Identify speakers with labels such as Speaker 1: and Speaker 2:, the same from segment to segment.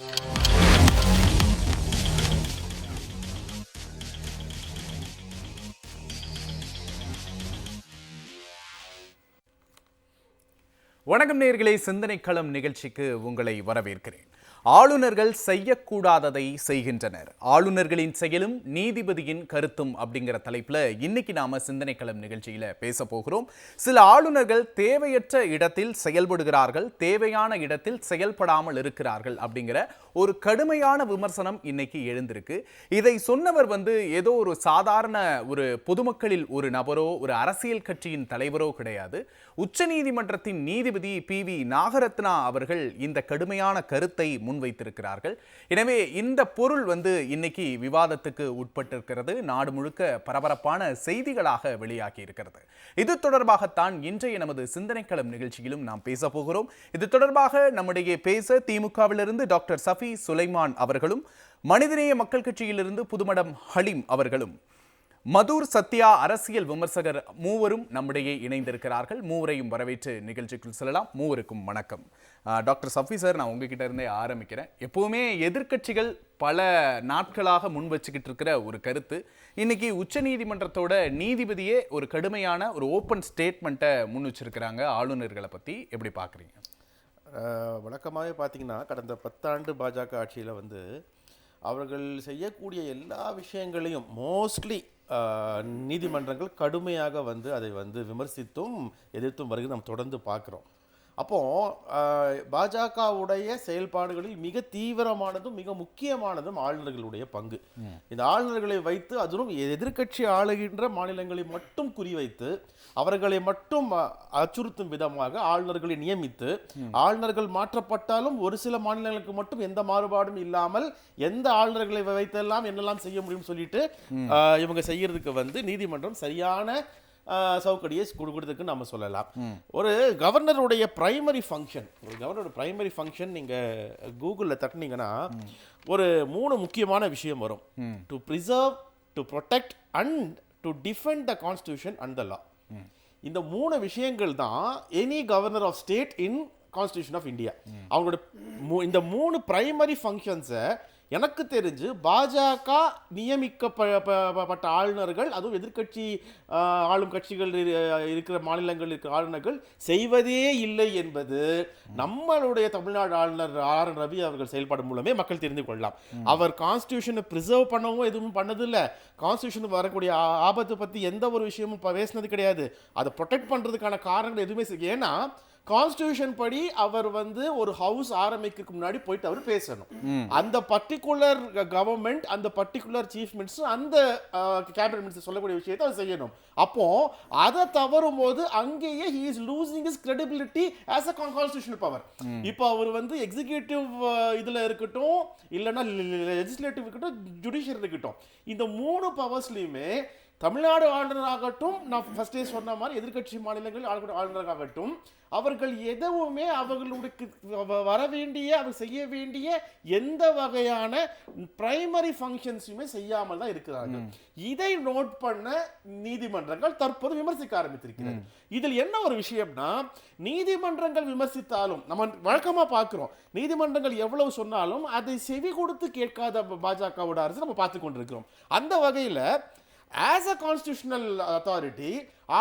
Speaker 1: வணக்கம் நேயர்களே, சிந்தனை களம் நிகழ்ச்சிக்கு உங்களை வரவேற்கிறேன். ஆளுநர்கள் செய்யக்கூடாததை செய்கின்றனர், ஆளுநர்களின் செயலும் நீதிபதியின் கருத்தும் அப்படிங்கிற தலைப்புல இன்னைக்கு நாம சிந்தனை களம் நிகழ்ச்சியில பேச போகிறோம். சில ஆளுநர்கள் தேவையற்ற இடத்தில் செயல்படுகிறார்கள், தேவையான இடத்தில் செயல்படாமல் இருக்கிறார்கள் அப்படிங்கிற ஒரு கடுமையான விமர்சனம் இன்னைக்கு எழுந்திருக்கு. இதை சொன்னவர் ஏதோ ஒரு சாதாரண ஒரு பொதுமக்களில் ஒரு நபரோ ஒரு அரசியல் கட்சியின் தலைவரோ கிடையாது. உச்சநீதிமன்றத்தின் நீதிபதி PV நாகரத்னா அவர்கள் இந்த கடுமையான கருத்தை முன்வைத்திருக்கிறார்கள். எனவே இந்த பொருள் இன்னைக்கு விவாதத்துக்கு உட்பட்டிருக்கிறது. நாடு முழுக்க பரபரப்பான செய்திகளாக வெளியாகி இருக்கிறது. இது தொடர்பாகத்தான் இன்றைய நமது சிந்தனைக்களம் நிகழ்ச்சியிலும் நாம் பேச போகிறோம். இது தொடர்பாக நம்முடைய பேச திமுகவிலிருந்து டாக்டர் சஃபி சுலைமான் அவர்களும், மனிதநேய மக்கள் கட்சியிலிருந்து புதுமடம் ஹலீம் அவர்களும், மதுர் சத்யா அரசியல் விமர்சகர் மூவரும் நம்முடைய இணைந்திருக்கிறார்கள். மூவரையும் வரவேற்று நிகழ்ச்சிக்குள் செல்லலாம். மூவருக்கும் வணக்கம். டாக்டர் சஃபி சார், நான் உங்ககிட்ட இருந்தே ஆரம்பிக்கிறேன். எப்பவுமே எதிர்க்கட்சிகள் பல நாட்களாக முன் வச்சுக்கிட்டு இருக்கிற ஒரு கருத்து, இன்னைக்கு உச்சநீதிமன்றத்தோட நீதிபதியே ஒரு கடுமையான ஒரு ஓப்பன் ஸ்டேட்மெண்ட்டை முன் வச்சிருக்கிறாங்க ஆளுநர்களை பற்றி. எப்படி பார்க்குறீங்க?
Speaker 2: வழக்கமாகவே பார்த்தீங்கன்னா கடந்த 10 ஆண்டு பாஜக ஆட்சியில் அவர்கள் செய்யக்கூடிய எல்லா விஷயங்களையும் மோஸ்ட்லி நீதிமன்றங்கள் கடுமையாக அதை விமர்சித்தும் எதிர்த்தும் வருகிறது நம்ம தொடர்ந்து பார்க்குறோம். அப்போது பாஜகவுடைய செயல்பாடுகளில் மிக தீவிரமானதும் மிக முக்கியமானதும் ஆளுநர்களுடைய பங்கு. இந்த ஆளுநர்களை வைத்து, அதிலும் எதிர்க்கட்சி ஆளுகின்ற மாநிலங்களை மட்டும் குறிவைத்து அவர்களை மட்டும் அச்சுறுத்தும் விதமாக ஆளுநர்களை நியமித்து, ஆளுநர்கள் மாற்றப்பட்டாலும் ஒரு சில மாநிலங்களுக்கு மட்டும் எந்த மாறுபாடும் இல்லாமல் எந்த ஆளுநர்களை வைத்தெல்லாம் என்னெல்லாம் செய்ய முடியும் சொல்லிட்டு இவங்க செய்யறதுக்கு நீதிமன்றம் சரியான சவுக்கடியை கொடுக்குறதுக்கு நம்ம சொல்லலாம். ஒரு கவர்னருடைய பிரைமரி ஃபங்க்ஷன் நீங்க கூகுளில் தட்டினீங்கன்னா ஒரு 3 முக்கியமான விஷயம் வரும். To preserve, to protect and to defend the constitution and the law. இந்த 3 விஷயங்கள் தான் any governor of state in constitution of India. அவங்களோட இந்த 3 பிரைமரி ஃபங்க்ஷன்ஸை எனக்கு தெரிஞ்சு பாஜக நியமிக்கப்பட்ட ஆளுநர்கள், அதுவும் எதிர்கட்சி ஆளும் கட்சிகள் இருக்கிற மாநிலங்கள் இருக்கிற ஆளுநர்கள் செய்வதே இல்லை என்பது நம்மளுடைய தமிழ்நாடு ஆளுநர் RN ரவி அவர்கள் செயல்பாடு மூலமே மக்கள் தெரிந்து கொள்ளலாம். அவர் கான்ஸ்டிடியூஷனை பிரிசர்வ் பண்ணவும் எதுவும் பண்ணதில்லை, கான்ஸ்டிடியூஷனுக்கு வரக்கூடிய ஆபத்தை பற்றி எந்த ஒரு விஷயமும் பேசினது கிடையாது. அதை ப்ரொடெக்ட் பண்ணுறதுக்கான காரணங்கள் எதுவுமே ஏன்னா கான்ஸ்டிடியூஷன் படி அவர் ஒரு ஹவுஸ் ஆரம்பிக்கிறதுக்கு முன்னாடி போயிட்டு அவர் பேசணும். அந்த பர்டிகுலர் கவர்மெண்ட், அந்த பர்டிகுலர் சீஃப் மினிஸ்டர், அந்த கேபினட் மினிஸ்டர் சொல்லக்கூடிய விஷயத்தை அவர் செய்யணும். அப்போ அதை தவறும் போது அங்கேயே he is losing his credibility as a constitutional power. இப்போ அவர் எக்ஸிகியூட்டிவ் இதுல இருக்கட்டும், இல்லைன்னா லெஜிஸ்லேட்டிவ் இருக்கட்டும், ஜுடிஷியரி இருக்கட்டும், இந்த 3 பவர்ஸ்லையுமே தமிழ்நாடு ஆளுநராகட்டும், நான் ஃபர்ஸ்டே சொன்ன மாதிரி எதிர்கட்சி மாநிலங்கள் ஆளுநராகட்டும், அவர்கள் எதுவுமே அவர்களுக்கு வர வேண்டிய, அவர் செய்ய வேண்டிய எந்த வகையான பிரைமரி ஃபங்க்ஷன்ஸுமே செய்யாமல் தான் இருக்கிறாங்க. இதை நோட் பண்ண நீதிமன்றங்கள் தற்போது விமர்சிக்க ஆரம்பித்திருக்கிறது. இதில் என்ன ஒரு விஷயம்னா, நீதிமன்றங்கள் விமர்சித்தாலும் நம்ம வழக்கமா பார்க்கிறோம், நீதிமன்றங்கள் எவ்வளவு சொன்னாலும் அதை செவி கொடுத்து கேட்காத பாஜகவோட அரசு நம்ம பார்த்து கொண்டிருக்கிறோம். அந்த வகையில் as a constitutional authority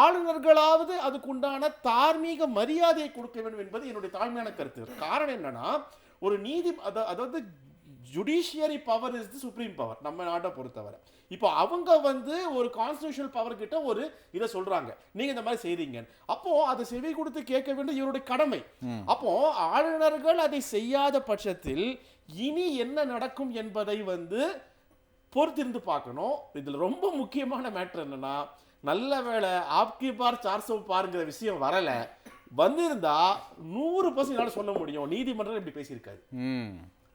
Speaker 2: ஆளுநர்களாவது அதுக்குண்டான தார்மீக மரியாதையை கொடுக்க வேண்டும் என்பது என்னுடைய தாழ்மையான கருத்து. காரணம் என்னன்னா, ஒரு அதாவது judiciary power is the supreme power நம்ம நாட்டை பொறுத்தவரை. இப்போ அவங்க ஒரு கான்ஸ்டிடியூஷனல் பவர் கிட்ட ஒரு இதை சொல்றாங்க, நீங்க இந்த மாதிரி செய்றீங்க, அப்போ அதை செவி கொடுத்து கேட்க வேண்டும் இவருடைய கடமை. அப்போ ஆளுநர்கள் அதை செய்யாத பட்சத்தில் இனி என்ன நடக்கும் என்பதை பொறுத்திருந்து பார்க்கணும். இதுல ரொம்ப முக்கியமான மேட்டர் என்னன்னா, நல்ல வேளை ஆப்கி பார் 400 பாருங்கிற விஷயம் வரல. வந்திருந்தா 100% சொல்ல முடியும் நீதிமன்றம் இப்படி பேசியிருக்காரு.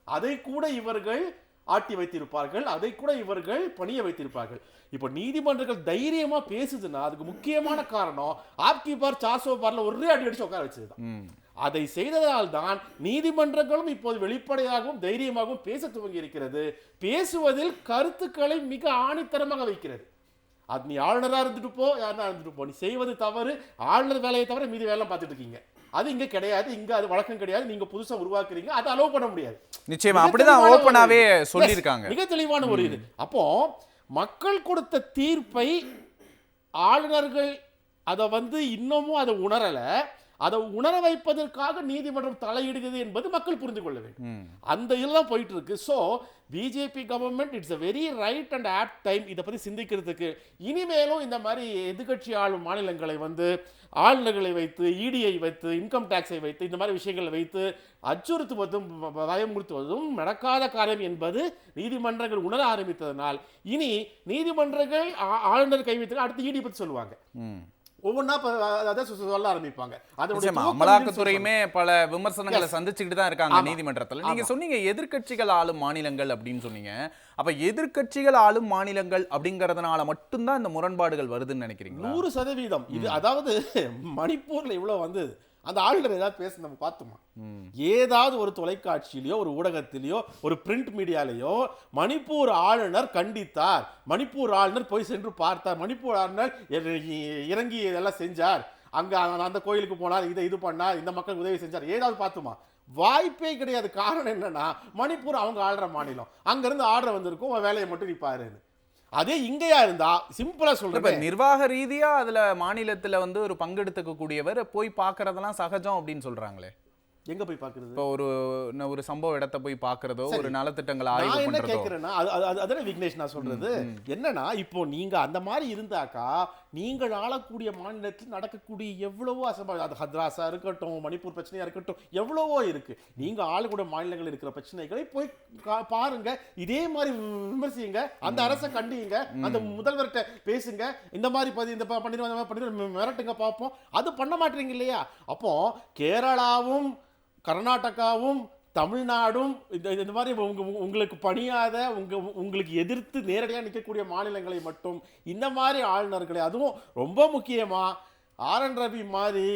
Speaker 2: அதை கூட இவர்கள் ஆட்டி வைத்திருப்பார்கள், அதை கூட இவர்கள் பணிய வைத்திருப்பார்கள். இப்போ நீதிமன்றங்கள் தைரியமா பேசுதுன்னா அதுக்கு முக்கியமான காரணம் ஆப்கி பார் 400 பார்ல ஒரே அடி அடிச்சு உட்கார வச்சதுதான். அதை செய்ததால் தான் நீதிமன்றங்களும் இப்போது வெளிப்படையாகவும் தைரியமாகவும் பேச துவங்கி இருக்கிறது. பேசுவதில் கருத்துக்களை மிக ஆணித்தரமாக வைக்கிறது. அது நீ ஆளுநராக இருந்துட்டு போ, யாருன்னா இருந்துட்டு போ, நீ செய்வது தவறு, ஆளுநர் வேலையை தவிர மீதி வேலை பார்த்துட்டு இருக்கீங்க அது இங்க கிடையாது, இங்க அது வழக்கம் கிடையாது, நீங்க புதுசா உருவாக்குறீங்க, அதை அலோவ் பண்ண முடியாது.
Speaker 1: நிச்சயமா அப்படிதான் ஓப்பனாவே சொல்லியிருக்காங்க.
Speaker 2: மிக தெளிவான ஒரு இது. அப்போ மக்கள் கொடுத்த தீர்ப்பை ஆளுநர்கள் அதை இன்னமும் அதை உணரல. அதை உணர வைப்பதற்காக நீதிமன்றம் தலையிடுகிறது என்பது மக்கள் புரிந்து கொள்ள வேண்டும். அந்த இதெல்லாம் போயிட்டு இருக்கு. So BJP government it's a very right and apt time இதை பற்றி சிந்திக்கிறதுக்கு. இனிமேலும் இந்த மாதிரி எதிர்கட்சி ஆளும் மாநிலங்களை ஆளுநர்களை வைத்து, இடியை வைத்து, இன்கம் டேக்ஸை வைத்து, இந்த மாதிரி விஷயங்களை வைத்து அச்சுறுத்துவதும் பயமுறுத்துவதும் நடக்காத காரியம் என்பது நீதிமன்றங்கள் உணர ஆரம்பித்ததனால் இனி நீதிமன்றங்கள் ஆளுநர் கை வைத்து அடுத்து இடி பற்றி சொல்லுவாங்க. ஒவ்வொன்றா சொல்ல ஆரம்பிப்பாங்க.
Speaker 1: அமலாக்கத்துறையுமே பல விமர்சனங்களை சந்திச்சுக்கிட்டு தான் இருக்காங்க நீதிமன்றத்தில். நீங்க சொன்னீங்க எதிர்க்கட்சிகள் ஆளும் மாநிலங்கள் அப்படின்னு சொன்னீங்க. அப்ப எதிர்க்கட்சிகள் ஆளும் மாநிலங்கள் அப்படிங்கறதுனால மட்டும்தான் இந்த முரண்பாடுகள் வருதுன்னு நினைக்கிறீங்களா?
Speaker 2: 100%. இது அதாவது மணிப்பூர்ல இவ்வளவு வந்தது, அந்த ஆளுநர் ஏதாவது பேச நம்ம பார்த்தோமா? ஏதாவது ஒரு தொலைக்காட்சியிலையோ ஒரு ஊடகத்திலேயோ ஒரு பிரிண்ட் மீடியாலேயோ மணிப்பூர் ஆளுநர் கண்டித்தார், மணிப்பூர் ஆளுநர் போய் சென்று பார்த்தார், மணிப்பூர் ஆளுநர் இறங்கி இதெல்லாம் செஞ்சார், அங்க அந்த கோயிலுக்கு போனார், இது பண்ணார், இந்த மக்கள் உதவி செஞ்சார், ஏதாவது பார்த்துமா? வாய்ப்பே கிடையாது. காரணம் என்னன்னா மணிப்பூர் அவங்க ஆளுற மாநிலம், அங்கிருந்து ஆர்டர் வந்திருக்கும், வேலையை மட்டும் நீ பாருன்னு. அதே இங்கேயா இருந்தா சிம்பிளா சொல்றேன்,
Speaker 1: நிர்வாக ரீதியா அதுல மாநிலத்துல ஒரு பங்கெடுத்துக்க கூடியவர் போய் பாக்குறதெல்லாம் சகஜம் அப்படின்னு சொல்றாங்களே.
Speaker 2: எங்க போய் பாக்குறது?
Speaker 1: இப்போ ஒரு சம்பவ இடத்தை போய் பாக்குறதோ, ஒரு நலத்திட்டங்களை ஆய்வு பண்றதோ.
Speaker 2: நான் என்ன கேக்குறேன்னா, அதே விக்னேஷ் நான் சொல்றது என்னன்னா, இப்போ நீங்க அந்த மாதிரி இருந்தாக்கா நீங்கள் ஆளக்கூடிய மாநிலத்தில் நடக்கக்கூடிய எவ்வளவோ அசம்பாவிதம், அது ஹத்ராஸா இருக்கட்டும், மணிப்பூர் பிரச்சனையா இருக்கட்டும், எவ்வளவோ இருக்கு. நீங்க ஆளக்கூடிய மாநிலங்கள் இருக்கிற பிரச்சனைகளை போய் பாருங்க, இதே மாதிரி விமர்சிங்க, அந்த அரசை கண்டிங்க, அந்த முதல்வர்கிட்ட பேசுங்க, இந்த மாதிரி இந்த பண்ணி மிரட்டுங்க பார்ப்போம். அது பண்ண மாட்டீங்க இல்லையா? அப்போ கேரளாவும் கர்நாடகாவும் தமிழ்நாடும் இந்த மாதிரி உங்களுக்கு பணியாத உங்களுக்கு எதிர்த்து நேரடியாக நிற்கக்கூடிய மாநிலங்களை மட்டும் இந்த மாதிரி ஆளுநர்களை, அதுவும் ரொம்ப முக்கியமா ஆர்.என். ரவி மாதிரி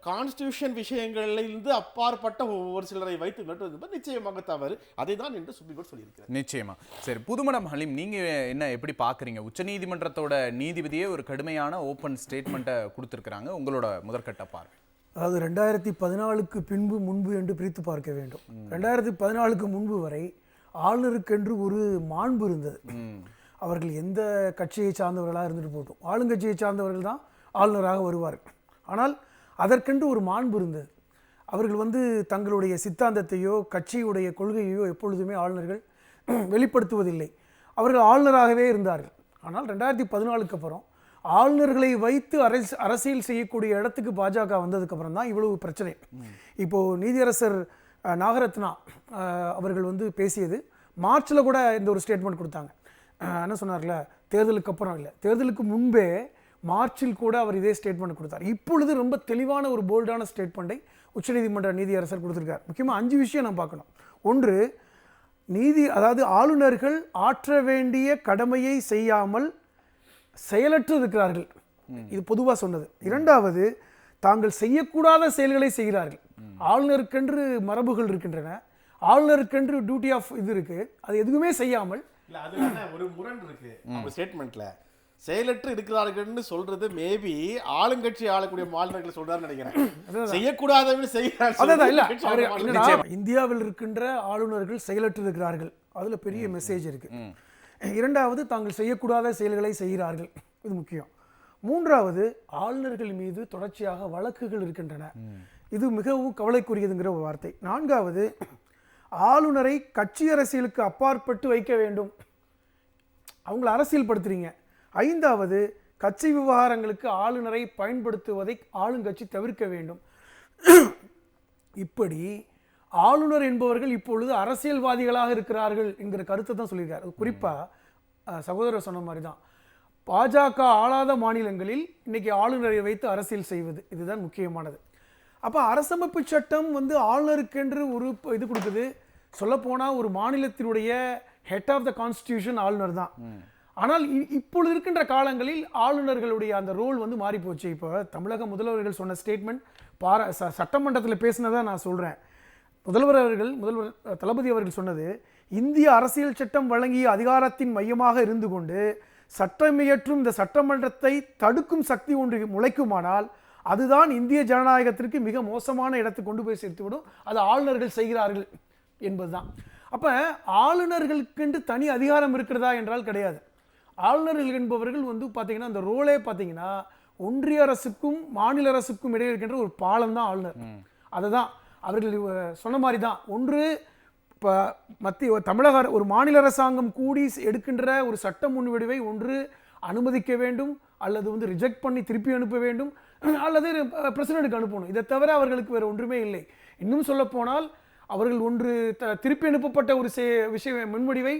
Speaker 2: கான்ஸ்டிடியூஷன் விஷயங்களிலிருந்து அப்பாற்பட்ட ஒரு சிலரை வைத்து நட்டுவது நிச்சயமாக தவறு. அதை தான் என்று சுப்ரீம் கோர்ட் சொல்லியிருக்கிறார்.
Speaker 1: நிச்சயமா. சரி, புதுமடம் ஹலீம், நீங்க என்ன எப்படி பாக்குறீங்க? உச்சநீதிமன்றத்தோட நீதிபதியே ஒரு கடுமையான ஓப்பன் ஸ்டேட்மெண்ட்டை கொடுத்திருக்கிறாங்க. உங்களோட முதற்கட்ட பார்வை.
Speaker 3: அதாவது 2014க்கு பின்பு முன்பு என்று பிரித்து பார்க்க வேண்டும். 2014க்கு முன்பு வரை ஆளுநருக்கென்று ஒரு மாண்பு இருந்தது. அவர்கள் எந்த கட்சியை சார்ந்தவர்களாக இருந்துட்டு போட்டோம், ஆளுங்கட்சியை சார்ந்தவர்கள் தான் ஆளுநராக வருவார்கள். ஆனால் அதற்கென்று ஒரு மாண்பு இருந்தது. அவர்கள் தங்களுடைய சித்தாந்தத்தையோ கட்சியுடைய கொள்கையையோ எப்பொழுதுமே ஆளுநர்கள் வெளிப்படுத்துவதில்லை. அவர்கள் ஆளுநராகவே இருந்தார்கள். ஆனால் 2014க்கு அப்புறம் ஆளுநர்களை வைத்து அரசியல் செய்யக்கூடிய இடத்துக்கு பாஜக வந்ததுக்கப்புறம் தான் இவ்வளவு பிரச்சனை. இப்போது நீதியரசர் நாகரத்னா அவர்கள் பேசியது மார்ச்சில் கூட இந்த ஒரு ஸ்டேட்மெண்ட் கொடுத்தாங்க. என்ன சொன்னார்ல, தேர்தலுக்கு அப்புறம் இல்லை, தேர்தலுக்கு முன்பே மார்ச்சில் கூட அவர் இதே ஸ்டேட்மெண்ட் கொடுத்தார். இப்பொழுது ரொம்ப தெளிவான ஒரு போல்டான ஸ்டேட்மெண்ட்டை உச்சநீதிமன்ற நீதியரசர் கொடுத்துருக்கார். முக்கியமாக 5 விஷயம் நான் பார்க்கணும். ஒன்று, அதாவது ஆளுநர்கள் ஆற்ற வேண்டிய கடமையை செய்யாமல் செயலற்று இருக்கிறார்கள், இது பொதுவாக சொன்னது. இரண்டாவது, தாங்கள் செய்யக்கூடாத செயல்களை செய்கிறார்கள். ஆளுநருக்கென்று மரபுகள் இருக்கின்றன, ஆளுநருக்கென்று டியூட்டி ஆஃப் இது இருக்கு, அது எதுவுமே செய்யாமல்
Speaker 2: ஒரு முரண் இருக்கு ஸ்டேட்மெண்ட்ல. செயலற்று இருக்கிறார்கள்னு சொல்றது மேபி ஆளுங்கட்சி ஆளக்கூடிய மாநிலங்களை சொல்றாருன்னு நினைக்கிறேன். செய்யக்கூடாதவங்க செய்யறாங்க.
Speaker 3: இந்தியாவில் இருக்கின்ற ஆளுநர்கள் செயலற்று இருக்கிறார்கள், அதுல பெரிய மெசேஜ் இருக்கு. இரண்டாவது, தாங்கள் செய்யக்கூடாத செயல்களை செய்கிறார்கள், இது முக்கியம். மூன்றாவது, ஆளுநர்கள் மீது தொடர்ச்சியாக வழக்குகள் இருக்கின்றன, இது மிகவும் கவலைக்குரியதுங்கிற ஒரு வார்த்தை. நான்காவது, ஆளுநரை கட்சி அரசியலுக்கு அப்பாற்பட்டு வைக்க வேண்டும், அவங்கள அரசியல் படுத்துறீங்க. ஐந்தாவது, கட்சி விவகாரங்களுக்கு ஆளுநரை பயன்படுத்துவதை ஆளுங்கட்சி தவிர்க்க வேண்டும். இப்படி ஆளுநர் என்பவர்கள் இப்பொழுது அரசியல்வாதிகளாக இருக்கிறார்கள் என்கிற கருத்தை தான் சொல்லியிருக்காரு. குறிப்பாக சகோதரர் சொன்ன மாதிரி தான் பாஜக ஆளாத மாநிலங்களில் இன்னைக்கு ஆளுநரை வைத்து அரசியல் செய்வது, இதுதான் முக்கியமானது. அப்போ அரசமைப்பு சட்டம் ஆளுநருக்கென்று ஒரு இது கொடுக்குது. சொல்லப்போனால் ஒரு மாநிலத்தினுடைய ஹெட் ஆஃப் த கான்ஸ்டிடியூஷன் ஆளுநர் தான். ஆனால் இப்பொழுது இருக்கின்ற காலங்களில் ஆளுநர்களுடைய அந்த ரோல் மாறி போச்சு. இப்போ தமிழக முதல்வர்கள் சொன்ன ஸ்டேட்மெண்ட் சட்டமன்றத்தில் பேசினதான் நான் சொல்கிறேன். முதல்வர் தளபதி அவர்கள் சொன்னது, இந்திய அரசியல் சட்டம் வழங்கிய அதிகாரத்தின் மையமாக இருந்து கொண்டு சட்டமியற்றும் இந்த சட்டமன்றத்தை தடுக்கும் சக்தி ஒன்று முளைக்குமானால் அதுதான் இந்திய ஜனநாயகத்திற்கு மிக மோசமான இடத்துக்கு கொண்டு போய் சேர்த்துவிடும். அது ஆளுநர்கள் செய்கிறார்கள் என்பதுதான். அப்போ ஆளுநர்களுக்கென்று தனி அதிகாரம் இருக்கிறதா என்றால் கிடையாது. ஆளுநர்கள் என்பவர்கள் வந்து பார்த்தீங்கன்னா அந்த ரோலே பார்த்தீங்கன்னா ஒன்றிய அரசுக்கும் மாநில அரசுக்கும் இடையே இருக்கின்ற ஒரு பாலம் தான் ஆளுநர். அதுதான் அவர்கள் சொன்ன மாதிரி தான். ஒன்று இப்போ மத்திய தமிழக ஒரு மாநில அரசாங்கம் கூடி எடுக்கின்ற ஒரு சட்ட முன்வடிவை ஒன்று அனுமதிக்க வேண்டும், அல்லது வந்து ரிஜெக்ட் பண்ணி திருப்பி அனுப்ப வேண்டும், அல்லது பிரசிடென்ட்டுக்கு அனுப்பணும். இதை தவிர அவர்களுக்கு வேறு ஒன்றுமே இல்லை. இன்னும் சொல்லப்போனால் அவர்கள் ஒன்று திருப்பி அனுப்பப்பட்ட ஒரு விஷய முன்வடிவை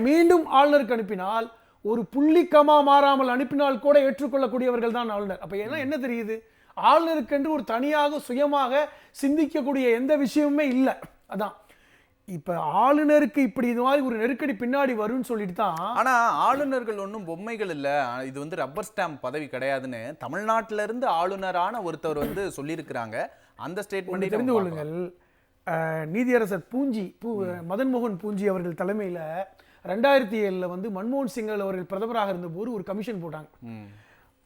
Speaker 3: மீண்டும் ஆளுநருக்கு அனுப்பினால், ஒரு புள்ளி கமா மாறாமல் அனுப்பினால் கூட ஏற்றுக்கொள்ளக்கூடியவர்கள் தான் ஆளுநர். அப்போ என்ன தெரியுது, ஆளுநருக்கென்று ஒரு தனியாக சுயமாக சிந்திக்கக்கூடிய எந்த விஷயமுமே இல்லை. அதான் இப்போ ஆளுநருக்கு இப்படி இது மாதிரி ஒரு நெருக்கடி பின்னாடி வரும்னு சொல்லிட்டு தான்.
Speaker 1: ஆனா ஆளுநர்கள் ஒன்றும் பொம்மைகள் இல்லை, இது வந்து ரப்பர் ஸ்டாம்ப் பதவி கிடையாதுன்னு தமிழ்நாட்டில இருந்து ஆளுநரான ஒருத்தர் வந்து சொல்லியிருக்கிறாங்க. அந்த ஸ்டேட்மெண்ட்
Speaker 3: தெரிந்து கொள்ளுங்கள். நீதியரசர் மதன் மோகன் பூஞ்சி அவர்கள் தலைமையில் 2007 வந்து மன்மோகன் சிங் அவர்கள் பிரதமராக இருந்தபோது ஒரு கமிஷன் போட்டாங்க.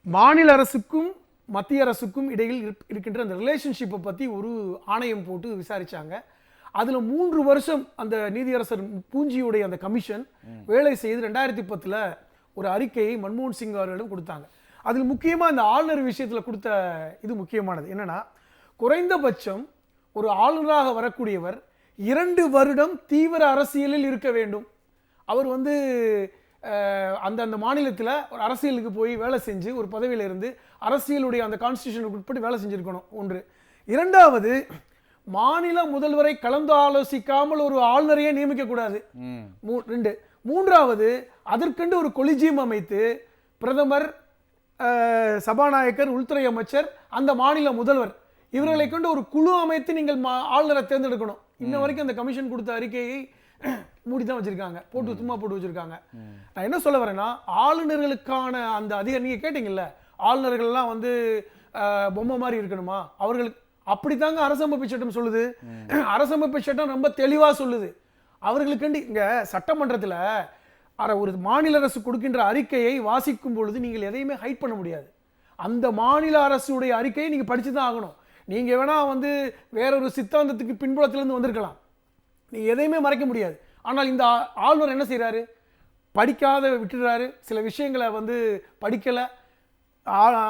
Speaker 3: மாநில அரசுக்கும் மத்திய அரசுக்கும் இடையில் இருக்கின்ற அந்த ரிலேஷன்ஷிப்பை பற்றி ஒரு ஆணையம் போட்டு விசாரிச்சாங்க. அதில் 3 வருஷம் அந்த நீதியரசர் பூஞ்சியுடைய அந்த கமிஷன் வேலை செய்து 2010 ஒரு அறிக்கையை மன்மோகன் சிங் அவர்களிடம் கொடுத்தாங்க. அதில் முக்கியமாக இந்த ஆளுநர் விஷயத்தில் கொடுத்த இது முக்கியமானது என்னன்னா, குறைந்தபட்சம் ஒரு ஆளுநராக வரக்கூடியவர் 2 வருடம் தீவிர அரசியலில் இருக்க வேண்டும். அவர் வந்து அந்த மாநிலத்தில் ஒரு அரசியலுக்கு போய் வேலை செஞ்சு ஒரு பதவியில் இருந்து அரசியலுடைய அந்த கான்ஸ்டியூஷனுக்கு உட்பட்டு வேலை செஞ்சுருக்கணும். ஒன்று. இரண்டாவது, மாநில முதல்வரை கலந்து ஆலோசிக்காமல் ஒரு ஆளுநரையே நியமிக்கக்கூடாது. 2. மூன்றாவது, அதற்கென்று ஒரு கொலிஜியம் அமைத்து பிரதமர், சபாநாயகர், உள்துறை அமைச்சர், அந்த மாநில முதல்வர் இவர்களை கொண்டு ஒரு குழு அமைத்து நீங்கள் ஆளுநரை தேர்ந்தெடுக்கணும். இன்ன வரைக்கும் அந்த கமிஷன் கொடுத்த அறிக்கையை மூடி தான் வச்சிருக்காங்க, சும்மா போட்டு வச்சிருக்காங்க. நான் என்ன சொல்ல வரேன்னா, ஆளுநர்களுக்கான அந்த அதிகாரம் நீங்க கேட்டீங்கல்ல, ஆளுநர்கள்லாம் வந்து பொம்மை மாதிரி இருக்கணுமா, அவர்களுக்கு அப்படித்தாங்க அரசமைப்பு சட்டம் சொல்லுது. அரசமைப்பு சட்டம் ரொம்ப தெளிவா சொல்லுது. அவர்களுக்கு இங்க சட்டமன்றத்தில் ஒரு மாநில அரசு கொடுக்கின்ற அறிக்கையை வாசிக்கும் பொழுது நீங்கள் எதையுமே ஹைட் பண்ண முடியாது. அந்த மாநில அரசுடைய அறிக்கையை நீங்க படிச்சு தான் ஆகணும். நீங்க வேணா வந்து வேறொரு சித்தாந்தத்துக்கு பின்புலத்திலிருந்து வந்திருக்கலாம், நீங்க எதையுமே மறைக்க முடியாது. ஆனால் இந்த ஆளுநர் என்ன செய்யறாரு, படிக்காத விட்டுறாரு. சில விஷயங்களை வந்து படிக்கல,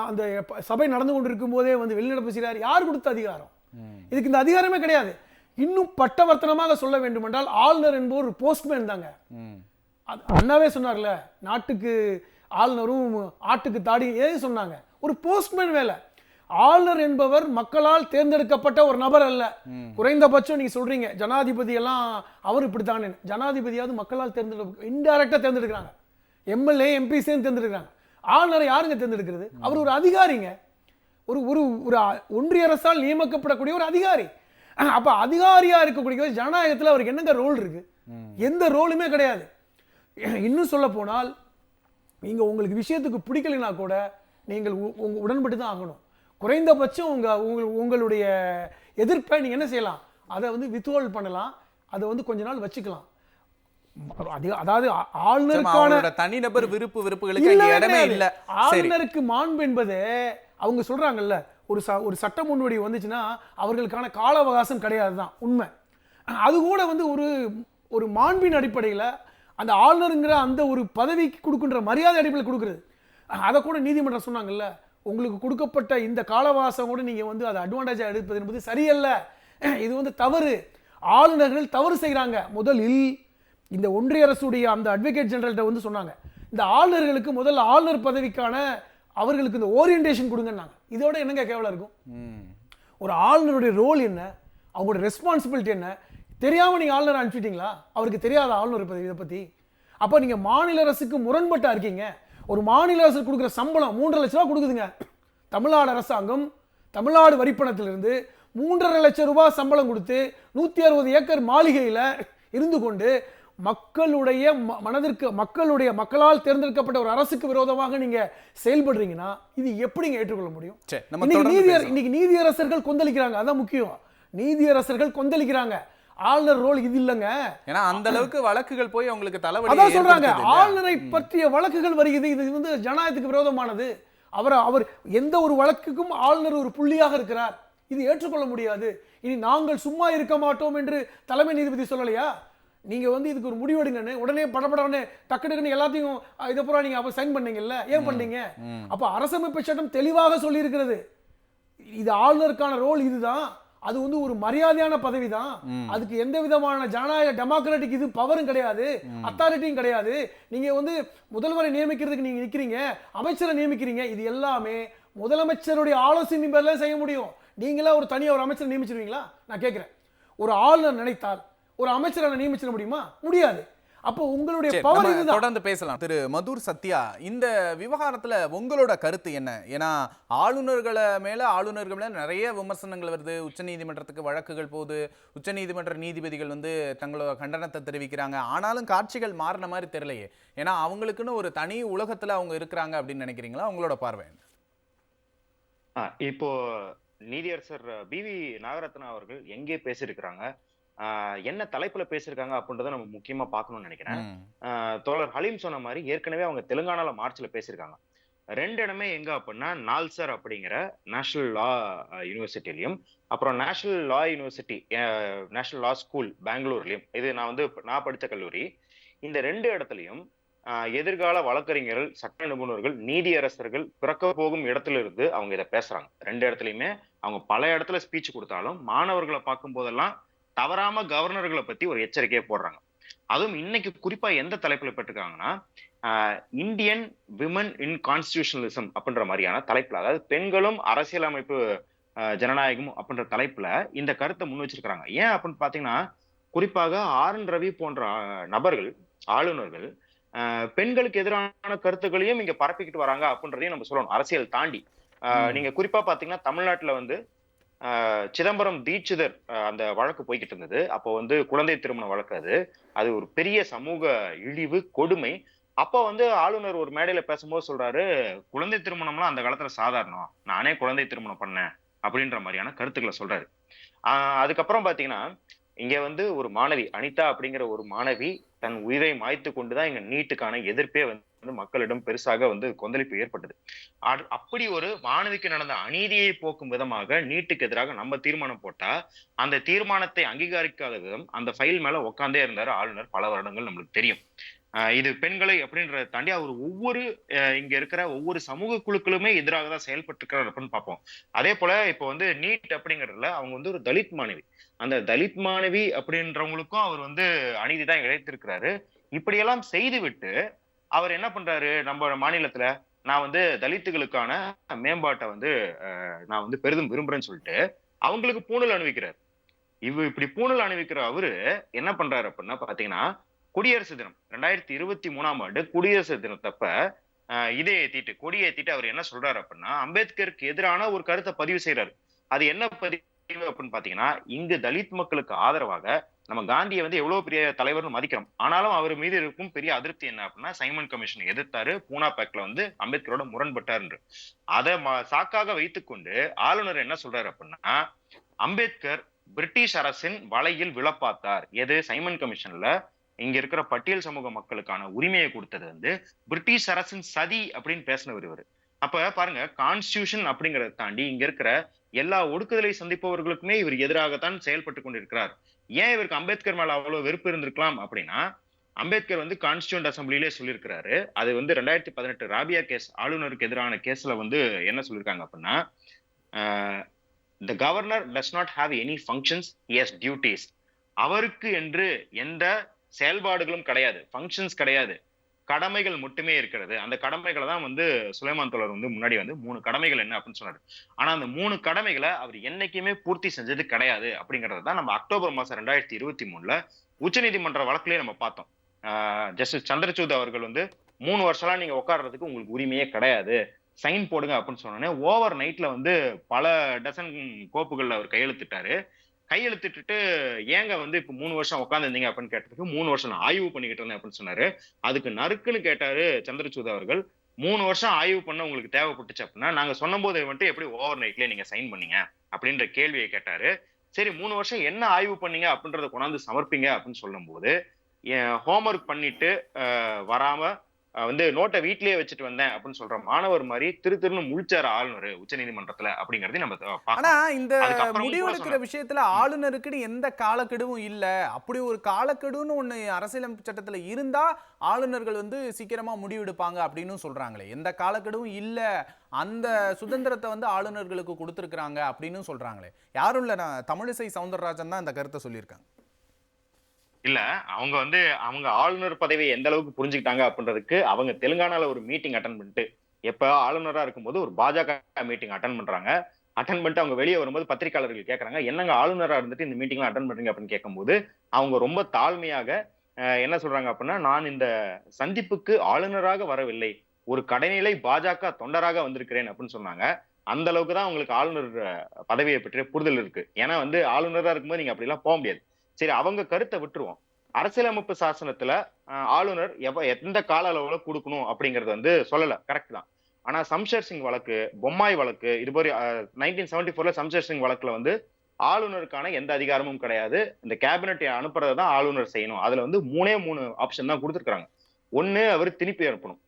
Speaker 3: அந்த சபை நடந்து கொண்டிருக்கும் போதே வந்து வெளிநடப்பு செய்கிறார். யார் கொடுத்த அதிகாரம்? இதுக்கு இந்த அதிகாரமே கிடையாது. இன்னும் பட்டவர்த்தனமாக சொல்ல வேண்டும் என்றால், ஆளுநர் என்பவர் ஒரு போஸ்ட்மேன் தாங்க. அண்ணாவே சொன்னார்ல, நாட்டுக்கு ஆளுநரும் ஆட்டுக்கு தாடி ஏன் சொன்னாங்க, ஒரு போஸ்ட்மேன் வேலை. ஆளுநர் என்பவர் மக்களால் தேர்ந்தெடுக்கப்பட்ட ஒரு நபர் அல்ல. குறைந்தபட்சம் நீங்க சொல்றீங்க ஜனாதிபதி எல்லாம் அவர் இப்படித்தானே, ஜனாதிபதியாவது மக்களால் தேர்ந்தெடுக்க இன்டைரக்டா தேர்ந்தெடுக்கிறாங்க. எம்எல்ஏ எம்பி சேர்ந்து தேர்ந்தெடுக்கிறாங்க. ஆளுநரை யாருங்க தேர்ந்தெடுக்கிறது? அவர் ஒரு அதிகாரிங்க, ஒரு ஒரு ஒரு ஒன்றிய அரசால் நியமிக்கப்படக்கூடிய ஒரு அதிகாரி. அப்ப அதிகாரியா இருக்கக்கூடிய ஜனநாயகத்தில் அவருக்கு என்னங்க ரோல் இருக்கு? எந்த ரோலுமே கிடையாது. இன்னும் சொல்ல போனால், நீங்க உங்களுக்கு விஷயத்துக்கு பிடிக்கலைன்னா கூட நீங்கள் உடன்பட்டு தான் ஆகணும். குறைந்தபட்சம் உங்களுடைய எதிர்ப்பை நீங்க என்ன செய்யலாம், அதை வந்து வித்ஹோல்ட் பண்ணலாம், அதை வந்து கொஞ்ச நாள் வச்சுக்கலாம். அதாவது ஆளுநருக்கான
Speaker 1: தனிநபர் விருப்புகளுக்கு இடமே இல்ல.
Speaker 3: ஆளுநருக்கு மாண்பு என்பது அவங்க சொல்றாங்கல்ல, ஒரு சட்ட முன்வடிவு வந்துச்சுன்னா அவர்களுக்கான கால அவகாசம் கிடையாதுதான் உண்மை. அது கூட வந்து ஒரு மாண்பின் அடிப்படையில் அந்த ஆளுநருங்கிற அந்த ஒரு பதவிக்கு கொடுக்கின்ற மரியாதை அடிப்படையில் கொடுக்குறது. அதை கூட நீதிமன்றம் சொன்னாங்கல்ல, உங்களுக்கு கொடுக்கப்பட்ட இந்த காலவாசம் கூட நீங்க வந்து அதை அட்வான்டேஜா எடுப்பது என்பது சரியல்ல, இது வந்து தவறு. ஆளுநர்கள் தவறு செய்கிறாங்க. முதலில் இந்த ஒன்றிய அரசுடைய அந்த அட்வொகேட் ஜெனரல்கிட்ட வந்து சொன்னாங்க, இந்த ஆளுநர்களுக்கு முதல்ல ஆளுநர் பதவிக்கான அவர்களுக்கு இந்த ஓரியன்டேஷன் கொடுங்கன்னாங்க. இதோட என்னங்க கேவலம் இருக்கும்? ஒரு ஆளுநருடைய ரோல் என்ன, அவங்களோட ரெஸ்பான்சிபிலிட்டி என்ன தெரியாம நீங்க ஆளுநர் அனுப்பிச்சிட்டீங்களா? அவருக்கு தெரியாத ஆளுநர் பதவி இதை பத்தி? அப்ப நீங்க மாநில அரசுக்கு முரண்பட்டா இருக்கீங்க. ஒரு மாநில அரசு கொடுக்குற சம்பளம் 3.5 லட்சம் ரூபாய் கொடுக்குதுங்க. தமிழ்நாடு அரசாங்கம் தமிழ்நாடு வரிப்பணத்திலிருந்து 3.5 லட்சம் ரூபாய் சம்பளம் கொடுத்து 160 ஏக்கர் மாளிகையில் இருந்து கொண்டு மக்களுடைய மக்களால் தேர்ந்தெடுக்கப்பட்ட ஒரு அரசுக்கு விரோதமாக நீங்க செயல்படுறீங்கன்னா இது எப்படிங்க ஏற்றுக்கொள்ள முடியும்? இன்னைக்கு நீதியரசர்கள் கொந்தளிக்கிறாங்க. அதான் முக்கியம். நீதியரசர்கள் கொந்தளிக்கிறாங்க. ஆளுநர் ரோல் இது இல்லங்க.
Speaker 1: ஏன்னா அந்த அளவுக்கு வழக்குகள் போய் உங்களுக்கு தலைவலி.
Speaker 3: அதான் சொல்றாங்க, ஆளுநரை பற்றிய வழக்குகள் வருகிறது. இது வந்து ஜனநாயகத்துக்கு விரோதமானது. அவர் எந்த ஒரு வழக்குக்கும் ஆளுநர் ஒரு புள்ளியாக இருக்கிறார். இது ஏற்றுக்கொள்ள முடியாது. இனி நாங்கள் சும்மா இருக்க மாட்டோம் என்று தலைமை நீதிபதி சொல்லலையா? நீங்க இதுக்கு ஒரு முடிவெடுங்கன்னு உடனே படபடன்னு டக்கு டக்குன்னு எல்லாத்தையும் இதை பூரா நீங்க அப்ப சைன் பண்ணீங்கல்ல, ஏன் பண்ணீங்க? அப்ப அரசமைப்பு சட்டம் தெளிவாக சொல்லி இருக்கிறது, இது ஆளுநருக்கான ரோல் இதுதான். அது ஒரு மரியாதையான பதவி தான். அதுக்கு எந்த விதமான ஜனநாயக டெமோக்ராட்டிக் இது பவரும் கிடையாது, அத்தாரிட்டியும் கிடையாது. நீங்க முதல்வரை நியமிக்கிறதுக்கு நீங்க நிக்கிறீங்க, அமைச்சரை நியமிக்கிறீங்க, இது எல்லாமே முதலமைச்சருடைய ஆலோசனை பேர்ல செய்ய முடியும். நீங்களா ஒரு தனியா ஒரு அமைச்சரை நியமிச்சிருவீங்களா? நான் கேட்கிறேன். ஒரு ஆளுநர் நினைத்தால் ஒரு அமைச்சரை நியமிச்சிட முடியுமா? முடியாது. அப்போ உங்களுடைய பவர் இதுதான்.
Speaker 1: தொடர்ந்து பேசலாம். திரு மதுர் சத்யா, இந்த விவகாரத்துல உங்களோட கருத்து என்ன? ஏன்னா ஆளுநர்கள் மேல நிறைய விமர்சனங்கள் வருது, உச்சநீதிமன்றத்துக்கு வழக்குகள் போகுது, உச்சநீதிமன்ற நீதிபதிகள் தங்களோட கண்டனத்தை தெரிவிக்கிறாங்க. ஆனாலும் காட்சிகள் மாறின மாதிரி தெரியலையே. ஏன்னா அவங்களுக்குன்னு ஒரு தனி உலகத்துல அவங்க இருக்கிறாங்க அப்படின்னு நினைக்கிறீங்களா? உங்களோட பார்வை என்ன?
Speaker 4: இப்போ நீதியரசர் பிவி நாகரத்னா அவர்கள் எங்கே பேசியிருக்கிறாங்க, என்ன தலைப்புல பேசியிருக்காங்க அப்படின்றத நம்ம முக்கியமா பார்க்கணும்னு நினைக்கிறேன். தோழர் ஹலீம் சொன்ன மாதிரி ஏற்கனவே அவங்க தெலுங்கானால மார்ச்ல பேசியிருக்காங்க. 2 இடமே எங்க அப்படின்னா நால்சர் அப்படிங்கிற நேஷனல் லா யூனிவர்சிட்டிலையும், அப்புறம் national law university national law school பெங்களூர்லயும். இது நான் படித்த கல்லூரி. இந்த 2 இடத்துலையும் எதிர்கால வழக்கறிஞர்கள், சட்ட நிபுணர்கள், நீதியரசர்கள் பிறக்க போகும் இடத்துல இருந்து அவங்க இதை பேசுறாங்க. 2 இடத்துலயுமே அவங்க பல இடத்துல ஸ்பீச் கொடுத்தாலும் மாணவர்களை பார்க்கும் போதெல்லாம் தவறாம கவர்னர்களை பத்தி ஒரு எச்சரிக்கையை போடுறாங்க. அதுவும் இன்னைக்கு குறிப்பா எந்த தலைப்புல பெற்றிருக்காங்கன்னா, இந்தியன் விமன் இன் கான்ஸ்டிடியூஷனலிசம் அப்படின்ற மாதிரியான தலைப்புல, அதாவது பெண்களும் அரசியலமைப்பு ஜனநாயகம் அப்படின்ற தலைப்புல இந்த கருத்தை முன் வச்சிருக்கிறாங்க. ஏன் அப்படின்னு பாத்தீங்கன்னா, குறிப்பாக ஆர் என் ரவி போன்ற நபர்கள், ஆளுநர்கள் பெண்களுக்கு எதிரான கருத்துக்களையும் இங்க பரப்பிக்கிட்டு வராங்க அப்படின்றதையும் நம்ம சொல்லணும், அரசியல் தாண்டி. நீங்க குறிப்பா பாத்தீங்கன்னா தமிழ்நாட்டுல சிதம்பரம் தீட்சிதர் அந்த வழக்கு போய்கிட்டு இருந்தது. அப்போ குழந்தை திருமண வழக்கு. அது ஒரு பெரிய சமூக இழிவு, கொடுமை. அப்போ ஆளுநர் ஒரு மேடையில பேசும்போது சொல்றாரு, குழந்தை திருமணம்லாம் அந்த காலத்துல சாதாரணம், நானே குழந்தை திருமணம் பண்ணேன் அப்படின்ற மாதிரியான கருத்துக்களை சொல்றாரு. அதுக்கப்புறம் பாத்தீங்கன்னா இங்க ஒரு மாணவி அனிதா அப்படிங்கிற ஒரு மாணவி தன் உயிரை மாய்த்து கொண்டுதான் இங்க நீட்டுக்கான எதிர்ப்பே மக்களிடம் பெருசாக கொந்தளிப்பு ஏற்பட்டது. அப்படி ஒரு மாணவிக்கு நடந்த அநீதியை போக்கும் விதமாக நீட்டுக்கு எதிராக நம்ம தீர்மானம் போட்டா அந்த தீர்மானத்தை அங்கீகரிக்காத விதம் அந்த ஃபைல் மேல உட்கார்ந்தே இருந்தாரு ஆளுநர் பல வருடங்கள், நம்மளுக்கு தெரியும். இது பெண்களை அப்படின்றத தாண்டி அவர் இங்க இருக்கிற ஒவ்வொரு சமூக குழுக்களுமே எதிராக தான் செயல்பட்டு இருக்கிறார் அப்படின்னு பார்ப்போம். அதே போல இப்போ நீட் அப்படிங்கறதுல அவங்க ஒரு தலித் மாணவி, அந்த தலித் மாணவி அப்படின்றவங்களுக்கும் அவர் அநீதிதான் இழைத்திருக்கிறாரு. இப்படியெல்லாம் செய்து விட்டு அவர் என்ன பண்றாரு, நம்ம மாநிலத்துல நான் தலித்துகளுக்கான மேம்பாட்டை நான் பெரிதும் விரும்புறேன்னு சொல்லிட்டு அவங்களுக்கு பூணல் அணிவிக்கிறார். இப்படி பூணல் அணிவிக்கிற அவரு என்ன பண்றாரு அப்படின்னா பாத்தீங்கன்னா, குடியரசு தினம் 2023ஆம் ஆண்டு குடியரசு தினத்தப்ப கொடியேத்திட்டு அவர் என்ன சொல்றாரு அப்படின்னா, அம்பேத்கருக்கு எதிரான ஒரு கருத்தை பதிவு செய்யறாரு. அது என்ன பதிவு அப்படின்னு பாத்தீங்கன்னா, இங்கு தலித் மக்களுக்கு ஆதரவாக நம்ம காந்தியை எவ்வளவு பெரிய தலைவர்னு மதிக்கிறோம், ஆனாலும் அவர் மீது இருக்கும் பெரிய அதிருப்தி என்ன அப்படின்னா சைமன் கமிஷன் எதிர்த்தாரு, பூனா பேக்ல அம்பேத்கரோட முரண்பட்டாரு. அதை சாக்காக வைத்துக்கொண்டு ஆளுநர் என்ன சொல்றாரு அப்படின்னா, அம்பேத்கர் பிரிட்டிஷ் அரசின் வலையில் விழப்பாத்தார். எது? சைமன் கமிஷன்ல இங்க இருக்கிற பட்டியல் சமூக மக்களுக்கான உரிமையை கொடுத்தது பிரிட்டிஷ் அரசின் சதி அப்படின்னு பேசினவர் இவர். அப்ப பாருங்க, கான்ஸ்டிடியூஷன் அப்படிங்கறத தாண்டி இங்க இருக்கிற எல்லா ஒடுக்குதலை சந்திப்பவர்களுக்குமே இவர் எதிராகத்தான் செயல்பட்டு கொண்டிருக்கிறார். ஏன் இவருக்கு அம்பேத்கர் மேல அவ்வளவு வெறுப்பு இருந்திருக்கலாம் அப்படின்னா, அம்பேத்கர் கான்ஸ்டிடியூண்ட் அசம்பிளிலே சொல்லியிருக்கிறாரு. அது 2018 ராபியா கேஸ், ஆளுநருக்கு எதிரான கேஸ்ல என்ன சொல்லியிருக்காங்க அப்படின்னா, the governor does not have any functions, he has duties. அவருக்கு என்று எந்த செயல்பாடுகளும் கிடையாது, ஃபங்க்ஷன்ஸ் கிடையாது, கடமைகள் மட்டுமே இருக்கிறது. அந்த கடமைகளை தான் சுலைமான் தோழர் முன்னாடி 3 கடமைகள் என்ன அப்படின்னு சொன்னாரு. ஆனா அந்த 3 கடமைகளை அவர் என்னைக்குமே பூர்த்தி செஞ்சது கிடையாது அப்படிங்கறது தான் நம்ம அக்டோபர் மாசம் 2023ல உச்சநீதிமன்ற வழக்கிலேயே நம்ம பார்த்தோம். ஜஸ்டிஸ் சந்திரசூட் அவர்கள் 3 வருஷம்லாம் நீங்க உட்கார்றதுக்கு உங்களுக்கு உரிமையே கிடையாது, சைன் போடுங்க அப்படின்னு சொன்னோன்னே ஓவர் நைட்ல பல டசன் கோப்புகள்ல அவர் கையெழுத்திட்டு ஏங்க இப்ப 3 வருஷம் உட்காந்துருந்தீங்க அப்படின்னு கேட்டதுக்கு, 3 வருஷம் நான் ஆய்வு பண்ணிக்கிட்டு இருந்தேன் அப்படின்னு சொன்னாரு. அதுக்கு நறுக்குன்னு கேட்டாரு சந்திரசூட் அவர்கள், 3 வருஷம் ஆய்வு பண்ண உங்களுக்கு தேவைப்பட்டுச்சு அப்படின்னா நாங்க சொன்ன போது எப்படி ஓவர் நைட்லயே நீங்க சைன் பண்ணீங்க அப்படின்ற கேள்வியை கேட்டாரு. சரி, 3 வருஷம் என்ன ஆய்வு பண்ணீங்க அப்படின்றத கொண்டாந்து சமர்ப்பிங்க அப்படின்னு சொல்லும் போது, ஹோம்ஒர்க் பண்ணிட்டு வராம வந்து நோட்டை வீட்லயே வச்சுட்டு வந்தேன் அப்படின்னு சொல்ற மாணவர் மாதிரி திருன்னு முழிச்சாரு ஆளுநர் உச்சநீதிமன்றத்துல அப்படிங்கறதையும் நம்ம
Speaker 1: ஆனா
Speaker 4: பார்க்கலாம்.
Speaker 1: இந்த
Speaker 4: அதுக்கப்புறமும் கூட
Speaker 1: முடிவெடுக்கிற
Speaker 4: சொன்னார்.
Speaker 1: விஷயத்துல ஆளுநருக்குன்னு எந்த காலக்கெடுவும் இல்ல. அப்படி ஒரு காலக்கெடுன்னு ஒண்ணு அரசியலமைப்பு சட்டத்துல இருந்தா ஆளுநர்கள் வந்து சீக்கிரமா முடிவெடுப்பாங்க அப்படின்னு சொல்றாங்களே. எந்த காலக்கெடுவும் இல்ல, அந்த சுதந்திரத்தை வந்து ஆளுநர்களுக்கு கொடுத்திருக்கிறாங்க அப்படின்னு சொல்றாங்களே. யாரும் இல்ல, தமிழிசை சவுந்தரராஜன் தான் இந்த கருத்தை சொல்லியிருக்காங்க.
Speaker 4: இல்ல, அவங்க வந்து அவங்க ஆளுநர் பதவியை எந்த அளவுக்கு புரிஞ்சுக்கிட்டாங்க அப்படின்றதுக்கு அவங்க தெலுங்கானால ஒரு மீட்டிங் அட்டன் பண்ணிட்டு, எப்ப ஆளுநரா இருக்கும்போது ஒரு பாஜக மீட்டிங் அட்டன் பண்றாங்க. அட்டன் பண்ணிட்டு அவங்க வெளியே வரும்போது பத்திரிகையாளர்கள் கேட்கறாங்க, என்னங்க ஆளுநரா இருந்துட்டு இந்த மீட்டிங்லாம் அட்டன் பண்றீங்க அப்படின்னு கேட்கும்போது அவங்க ரொம்ப தாழ்மையாக என்ன சொல்றாங்க அப்படின்னா, நான் இந்த சந்திப்புக்கு ஆளுநராக வரவில்லை, ஒரு கடைநிலை பாஜக தொண்டராக வந்திருக்கிறேன் அப்படின்னு சொன்னாங்க. அந்த அளவுக்கு தான் அவங்களுக்கு ஆளுநர் பதவியை பற்றிய புரிதல் இருக்கு. ஏன்னா வந்து ஆளுநரா இருக்கும்போது நீங்க அப்படி எல்லாம் போக முடியாது. சரி, அவங்க கருத்தை விட்டுருவோம். அரசியலமைப்பு சாசனத்துல ஆளுநர் எந்த கால அளவுல கொடுக்கணும் அப்படிங்கறது வந்து சொல்லல, கரெக்ட் தான். ஆனா சம்ஷேர் சிங் வழக்கு, பொம்மாய் வழக்கு, இது மாதிரி 1974 சம்ஷேர் சிங் வழக்குல வந்து ஆளுநருக்கான எந்த அதிகாரமும் கிடையாது. இந்த கேபினெட் அனுப்புறதை தான் ஆளுநர் செய்யணும். அதுல வந்து 3 ஆப்ஷன் தான் கொடுத்துருக்காங்க. ஒண்ணு, அவர் திருப்பி அனுப்பணும்.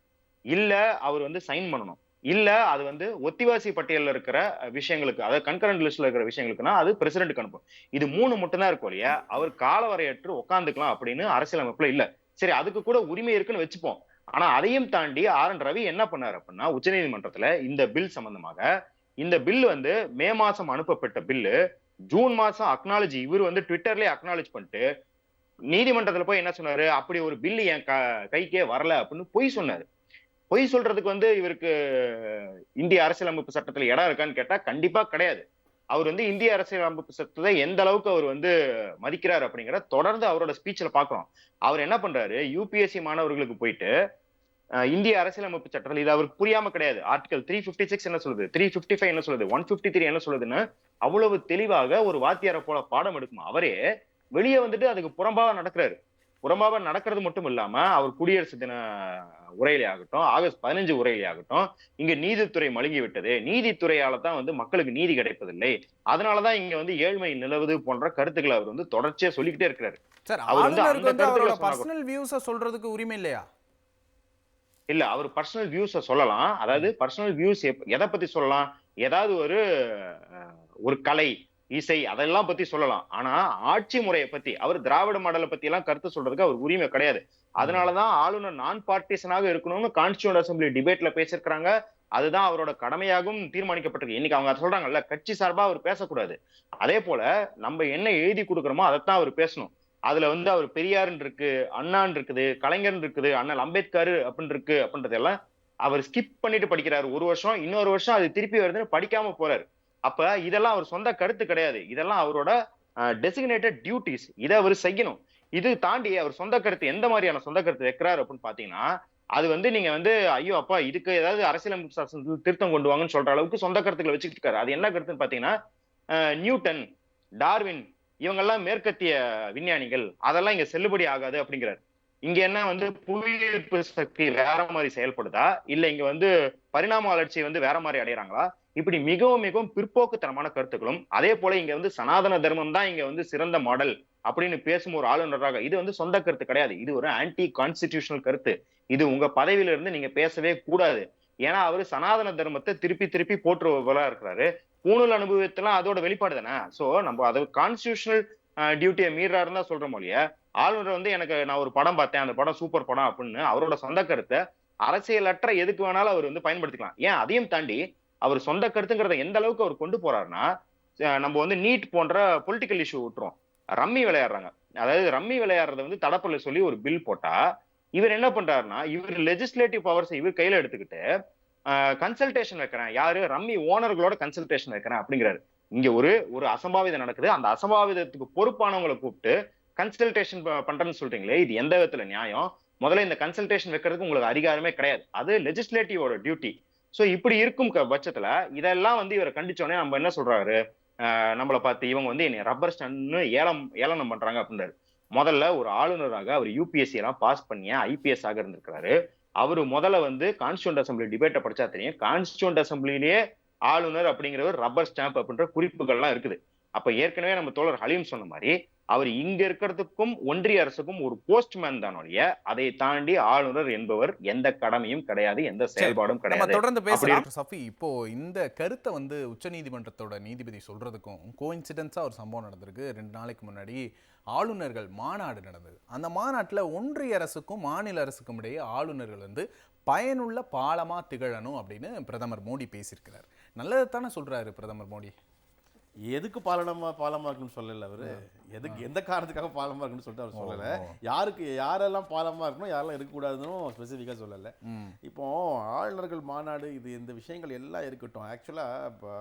Speaker 4: இல்ல அவர் வந்து சைன் பண்ணணும். இல்ல அது வந்து ஒத்திவாசி பட்டியல்ல இருக்கிற விஷயங்களுக்கு, அதாவது கன்கரண்ட் லிஸ்ட்ல இருக்கிற விஷயங்களுக்குன்னா அது பிரசிடென்ட்க்கு அனுப்பும். இது 3 மட்டும் தான் இருக்கும் இல்லையா? அவர் காலவரையற்று உட்கார்ந்துக்கலாம் அப்படின்னு அரசியலமைப்புல இல்ல. சரி, அதுக்கு கூட உரிமை இருக்குன்னு வச்சுப்போம். ஆனா அதையும் தாண்டி ஆர்.என். ரவி என்ன பண்ணாரு அப்படின்னா, உச்சநீதிமன்றத்துல இந்த பில் சம்பந்தமாக, இந்த பில் வந்து மே மாசம் அனுப்பப்பட்ட பில்லு ஜூன் மாசம் இவர் வந்து ட்விட்டர்லயே அக்னாலேஜ் பண்ணிட்டு நீதிமன்றத்துல போய் என்ன சொன்னாரு, அப்படி ஒரு பில் என் கைக்கே வரல அப்படின்னு பொய் சொன்னாரு. பொய் சொல்றதுக்கு வந்து இவருக்கு இந்திய அரசியலமைப்பு சட்டத்துல இடம் இருக்கான்னு கேட்டா கண்டிப்பா கிடையாது. அவர் வந்து இந்திய அரசியலமைப்பு சட்டத்தை எந்த அளவுக்கு அவர் வந்து மதிக்கிறார் அப்படிங்கிற தொடர்ந்து அவரோட ஸ்பீச்ல பாக்குறோம். அவர் என்ன பண்றாரு, யூபிஎஸ்சி மாணவர்களுக்கு போயிட்டு இந்திய அரசியலமைப்பு சட்டத்தில் இது அவருக்கு புரியாம கிடையாது. ஆர்டிகல் 356 என்ன சொல்லுது, 355 என்ன சொல்லுது, 153 என்ன சொல்லுதுன்னு அவ்வளவு தெளிவாக ஒரு வாத்தியாரை போல பாடம் எடுக்கும் அவரே வெளியே வந்துட்டு அதுக்கு புறம்பாக நடக்கிறாரு. புறம்பாக நடக்கிறது மட்டும் இல்லாம அவர் குடியரசு தின உரையிலே ஆகட்டும், ஆகஸ்ட் 15 உரையிலே ஆகட்டும், இங்க நீதித்துறை மழுங்கி விட்டது, நீதித்துறையால தான் வந்து மக்களுக்கு நீதி கிடைப்பதில்லை, அதனாலதான் இங்க வந்து ஏழ்மை நிலவுது போன்ற கருத்துக்களை அவர் வந்து தொடர்ச்சியா சொல்லிக்கிட்டே இருக்கிறாரு.
Speaker 1: சார்,
Speaker 4: அவர் வந்து
Speaker 1: ஆளுநருக்கு
Speaker 4: அந்த
Speaker 1: வந்து அவரோட
Speaker 4: கருத்துக்களை
Speaker 1: பர்சனல் வியூஸ சொல்றதுக்கு உரிமை இல்லையா?
Speaker 4: இல்ல, அவர் பர்சனல் வியூஸ சொல்லலாம். அதாவது பர்சனல் வியூஸ் எதை பத்தி சொல்லலாம், ஏதாவது ஒரு கலை, இசை அதெல்லாம் பத்தி சொல்லலாம். ஆனா ஆட்சி முறையை பத்தி, அவர் திராவிட மாடலை பத்தி எல்லாம் கருத்து சொல்றதுக்கு அவர் உரிமை கிடையாது. அதனாலதான் ஆளுநர் நான் பார்ட்டிசனாக இருக்கணும்னு கான்ஸ்டிடியூண்ட் அசம்பிளி டிபேட்ல பேசியிருக்கிறாங்க. அதுதான் அவரோட கடமையாகவும் தீர்மானிக்கப்பட்டிருக்கு. இன்னைக்கு அவங்க அதை சொல்றாங்கல்ல, கட்சி சார்பா அவர் பேசக்கூடாது. அதே போல நம்ம என்ன எழுதி கொடுக்குறோமோ அதைத்தான் அவர் பேசணும். அதுல வந்து அவர் பெரியார்ன்னு இருக்கு, அண்ணான் இருக்குது, கலைஞர் இருக்குது, அண்ணல் அம்பேத்கர் அப்படின்னு இருக்கு அப்படின்றதெல்லாம் அவர் ஸ்கிப் பண்ணிட்டு படிக்கிறாரு. ஒரு வருஷம், இன்னொரு வருஷம் அது திருப்பி வருதுன்னு படிக்காம போறாரு. அப்ப இதெல்லாம் அவர் சொந்த கருத்து கிடையாது. இதெல்லாம் அவரோட டெசிக்னேட்டட் டியூட்டிஸ். இதை அவர் செய்யணும். இது தாண்டி அவர் சொந்த கருத்து எந்த மாதிரியான சொந்த கருத்து வைக்கிறாரு அப்படின்னு பாத்தீங்கன்னா, அது வந்து நீங்க வந்து ஐயோ அப்பா இதுக்கு ஏதாவது அரசியலமைப்பு சாசனத்தில் திருத்தம் கொண்டு வாங்கன்னு சொல்ற அளவுக்கு சொந்த கருத்துக்களை வச்சுக்கிட்டு இருக்காரு. அது என்ன கருத்துன்னு பாத்தீங்கன்னா, நியூட்டன், டார்வின் இவங்கெல்லாம் மேற்கத்திய விஞ்ஞானிகள், அதெல்லாம் இங்க செல்லுபடி ஆகாது அப்படிங்கிறாரு. இங்க என்ன வந்து புவியீர்ப்பு சக்தி வேற மாதிரி செயல்படுதா, இல்ல இங்க வந்து பரிணாம வளர்ச்சி வந்து வேற மாதிரி அடையறாங்களா, இப்படி மிகவும் மிகவும் பிற்போக்குத்தனமான கருத்துக்களும், அதே போல இங்க வந்து சனாதன தர்மம் தான் இங்க வந்து சிறந்த மாடல் அப்படின்னு பேசும் ஒரு ஆளுநராக, இது வந்து சொந்த கருத்து கிடையாது. இது ஒரு ஆன்டி கான்ஸ்டிடியூஷனல் கருத்து. இது உங்க பதவியில இருந்து நீங்க பேசவே கூடாது. ஏன்னா அவரு சனாதன தர்மத்தை திருப்பி திருப்பி போற்றுவதா இருக்கிறாரு. பூணூல் அனுபவத்தெல்லாம் அதோட வெளிப்பாடு தானே. சோ நம்ம அது கான்ஸ்டிடியூஷனல் டியூட்டியை மீறாருன்னு தான் சொல்றோம் இல்லையா. ஆளுநர் வந்து எனக்கு நான் ஒரு படம் பார்த்தேன், அந்த படம் சூப்பர் படம் அப்படின்னு அவரோட சொந்த கருத்தை அரசியலற்ற எதுக்கு வேணாலும் அவர் வந்து பயன்படுத்திக்கலாம். ஏன் அதையும் தாண்டி அவர் சொந்த கருத்துங்கிறத எந்த அளவுக்கு அவர் கொண்டு போறாருன்னா, நம்ம வந்து நீட் போன்ற பொலிட்டிக்கல் இஷ்யூ விட்டுரும். ரம்மி விளையாடுறாங்க, அதாவது ரம்மி விளையாடுறத வந்து தடப்பல சொல்லி ஒரு பில் போட்டா, இவர் என்ன பண்றாருன்னா, இவர் லெஜிஸ்லேட்டிவ் பவர்ஸ் இவர் கையில எடுத்துக்கிட்டு கன்சல்டேஷன் வைக்கிறேன், யாரு ரம்மி ஓனர்களோட கன்சல்டேஷன் வைக்கிறேன் அப்படிங்கிறாரு. இங்க ஒரு அசம்பாவிதம் நடக்குது. அந்த அசம்பாவிதத்துக்கு பொறுப்பானவங்களை கூப்பிட்டு கன்சல்டேஷன் பண்றேன்னு சொல்றீங்களே, இது எந்த விதத்துல நியாயம்? முதல்ல இந்த கன்சல்டேஷன் வைக்கிறதுக்கு உங்களுக்கு அதிகாரமே கிடையாது. அது லெஜிஸ்லேட்டிவோட டியூட்டி. சோ இப்படி இருக்கும் பட்சத்துல இதெல்லாம் வந்து இவரை கண்டிச்சோடனே நம்ம என்ன சொல்றாரு, நம்மளை பார்த்து இவங்க வந்து என்னை ரப்பர் ஸ்டாண்ட்னு ஏளனம் பண்றாங்க அப்படின்றாரு. முதல்ல ஒரு ஆளுநராக அவர் யூபிஎஸ்சி எல்லாம் பாஸ் பண்ணிய ஐபிஎஸ் ஆக இருந்திருக்கிறாரு. அவரு முதல்ல வந்து கான்ஸ்டிடியூண்ட் அசம்பிளி டிபேட்டை படிச்சா தெரியும், கான்ஸ்டிடியூண்ட் அசம்பிளிலேயே ஆளுநர் அப்படிங்கிறவர் ரப்பர் ஸ்டாம்ப் அப்படின்ற குறிப்புகள்லாம் இருக்குது. அப்ப ஏற்கனவே நம்ம தோழர் ஹலீம் சொன்ன மாதிரி அவர் இங்க இருக்கிறதுக்கும் ஒன்றிய அரசுக்கும் ஒரு போஸ்ட்மேன் தானோடைய, அதை தாண்டி ஆளுநர் என்பவர் எந்த கடமையும் கிடையாது, எந்த செயல்பாடும்
Speaker 1: நம்ம
Speaker 4: கிடையாது.
Speaker 1: தொடர்ந்து
Speaker 4: அப்படி
Speaker 1: பேசலாம். சஃபி, இப்போ இந்த கருத்தை வந்து உச்சநீதிமன்றத்தோட நீதிபதி சொல்றதுக்கும் கோயின்சிடென்ஸா ஒரு சம்பவம் நடந்திருக்கு. 2 நாளைக்கு முன்னாடி ஆளுநர்கள் மாநாடு நடந்தது. அந்த மாநாட்டில் ஒன்றிய அரசுக்கும் மாநில அரசுக்கும் இடையே ஆளுநர்கள் வந்து பயனுள்ள பாலமா திகழணும் அப்படின்னு பிரதமர் மோடி பேசியிருக்கிறார். நல்லதைத்தானே சொல்றாரு பிரதமர் மோடி?
Speaker 2: எதுக்கு பாலமா இருக்குன்னு சொல்லல அவரு. எதுக்கு எந்த காரணத்துக்காக பாலமா இருக்குன்னு சொல்லிட்டு அவர் சொல்லல. யாரெல்லாம் பாலமா இருக்கணும், யாரெல்லாம் இருக்கக்கூடாதுன்னு ஸ்பெசிஃபிக்கா சொல்லல. இப்போ ஆளுநர்கள் மாநாடு, இது இந்த விஷயங்கள் எல்லாம் இருக்கட்டும். ஆக்சுவலா இப்போ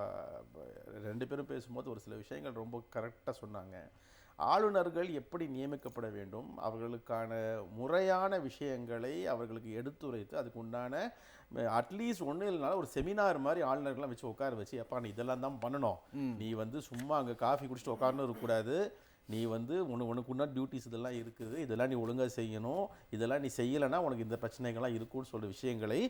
Speaker 2: 2 பேரும் பேசும்போது ஒரு சில விஷயங்கள் ரொம்ப கரெக்டா சொன்னாங்க. ஆளுநர்கள் எப்படி நியமிக்கப்பட வேண்டும், அவர்களுக்கான முறையான விஷயங்களை அவர்களுக்கு எடுத்துரைத்து அதுக்கு உண்டான அட்லீஸ்ட் ஒன்றும் இல்லைனாலும் ஒரு செமினார் மாதிரி ஆளுநர்கள்லாம் வச்சு உட்கார வச்சு, எப்பா நீ இதெல்லாம் தான் பண்ணணும், நீ வந்து சும்மா அங்கே காஃபி குடிச்சிட்டு உட்காரணும் இருக்கக்கூடாது, நீ வந்து உனக்கு உன்ன டியூட்டிஸ் இதெல்லாம் இருக்குது, இதெல்லாம் நீ ஒழுங்காக செய்யணும், இதெல்லாம் நீ செய்யலைன்னா உனக்கு இந்த பிரச்சனைகள்லாம் இருக்கும்னு சொல்கிற விஷயங்களை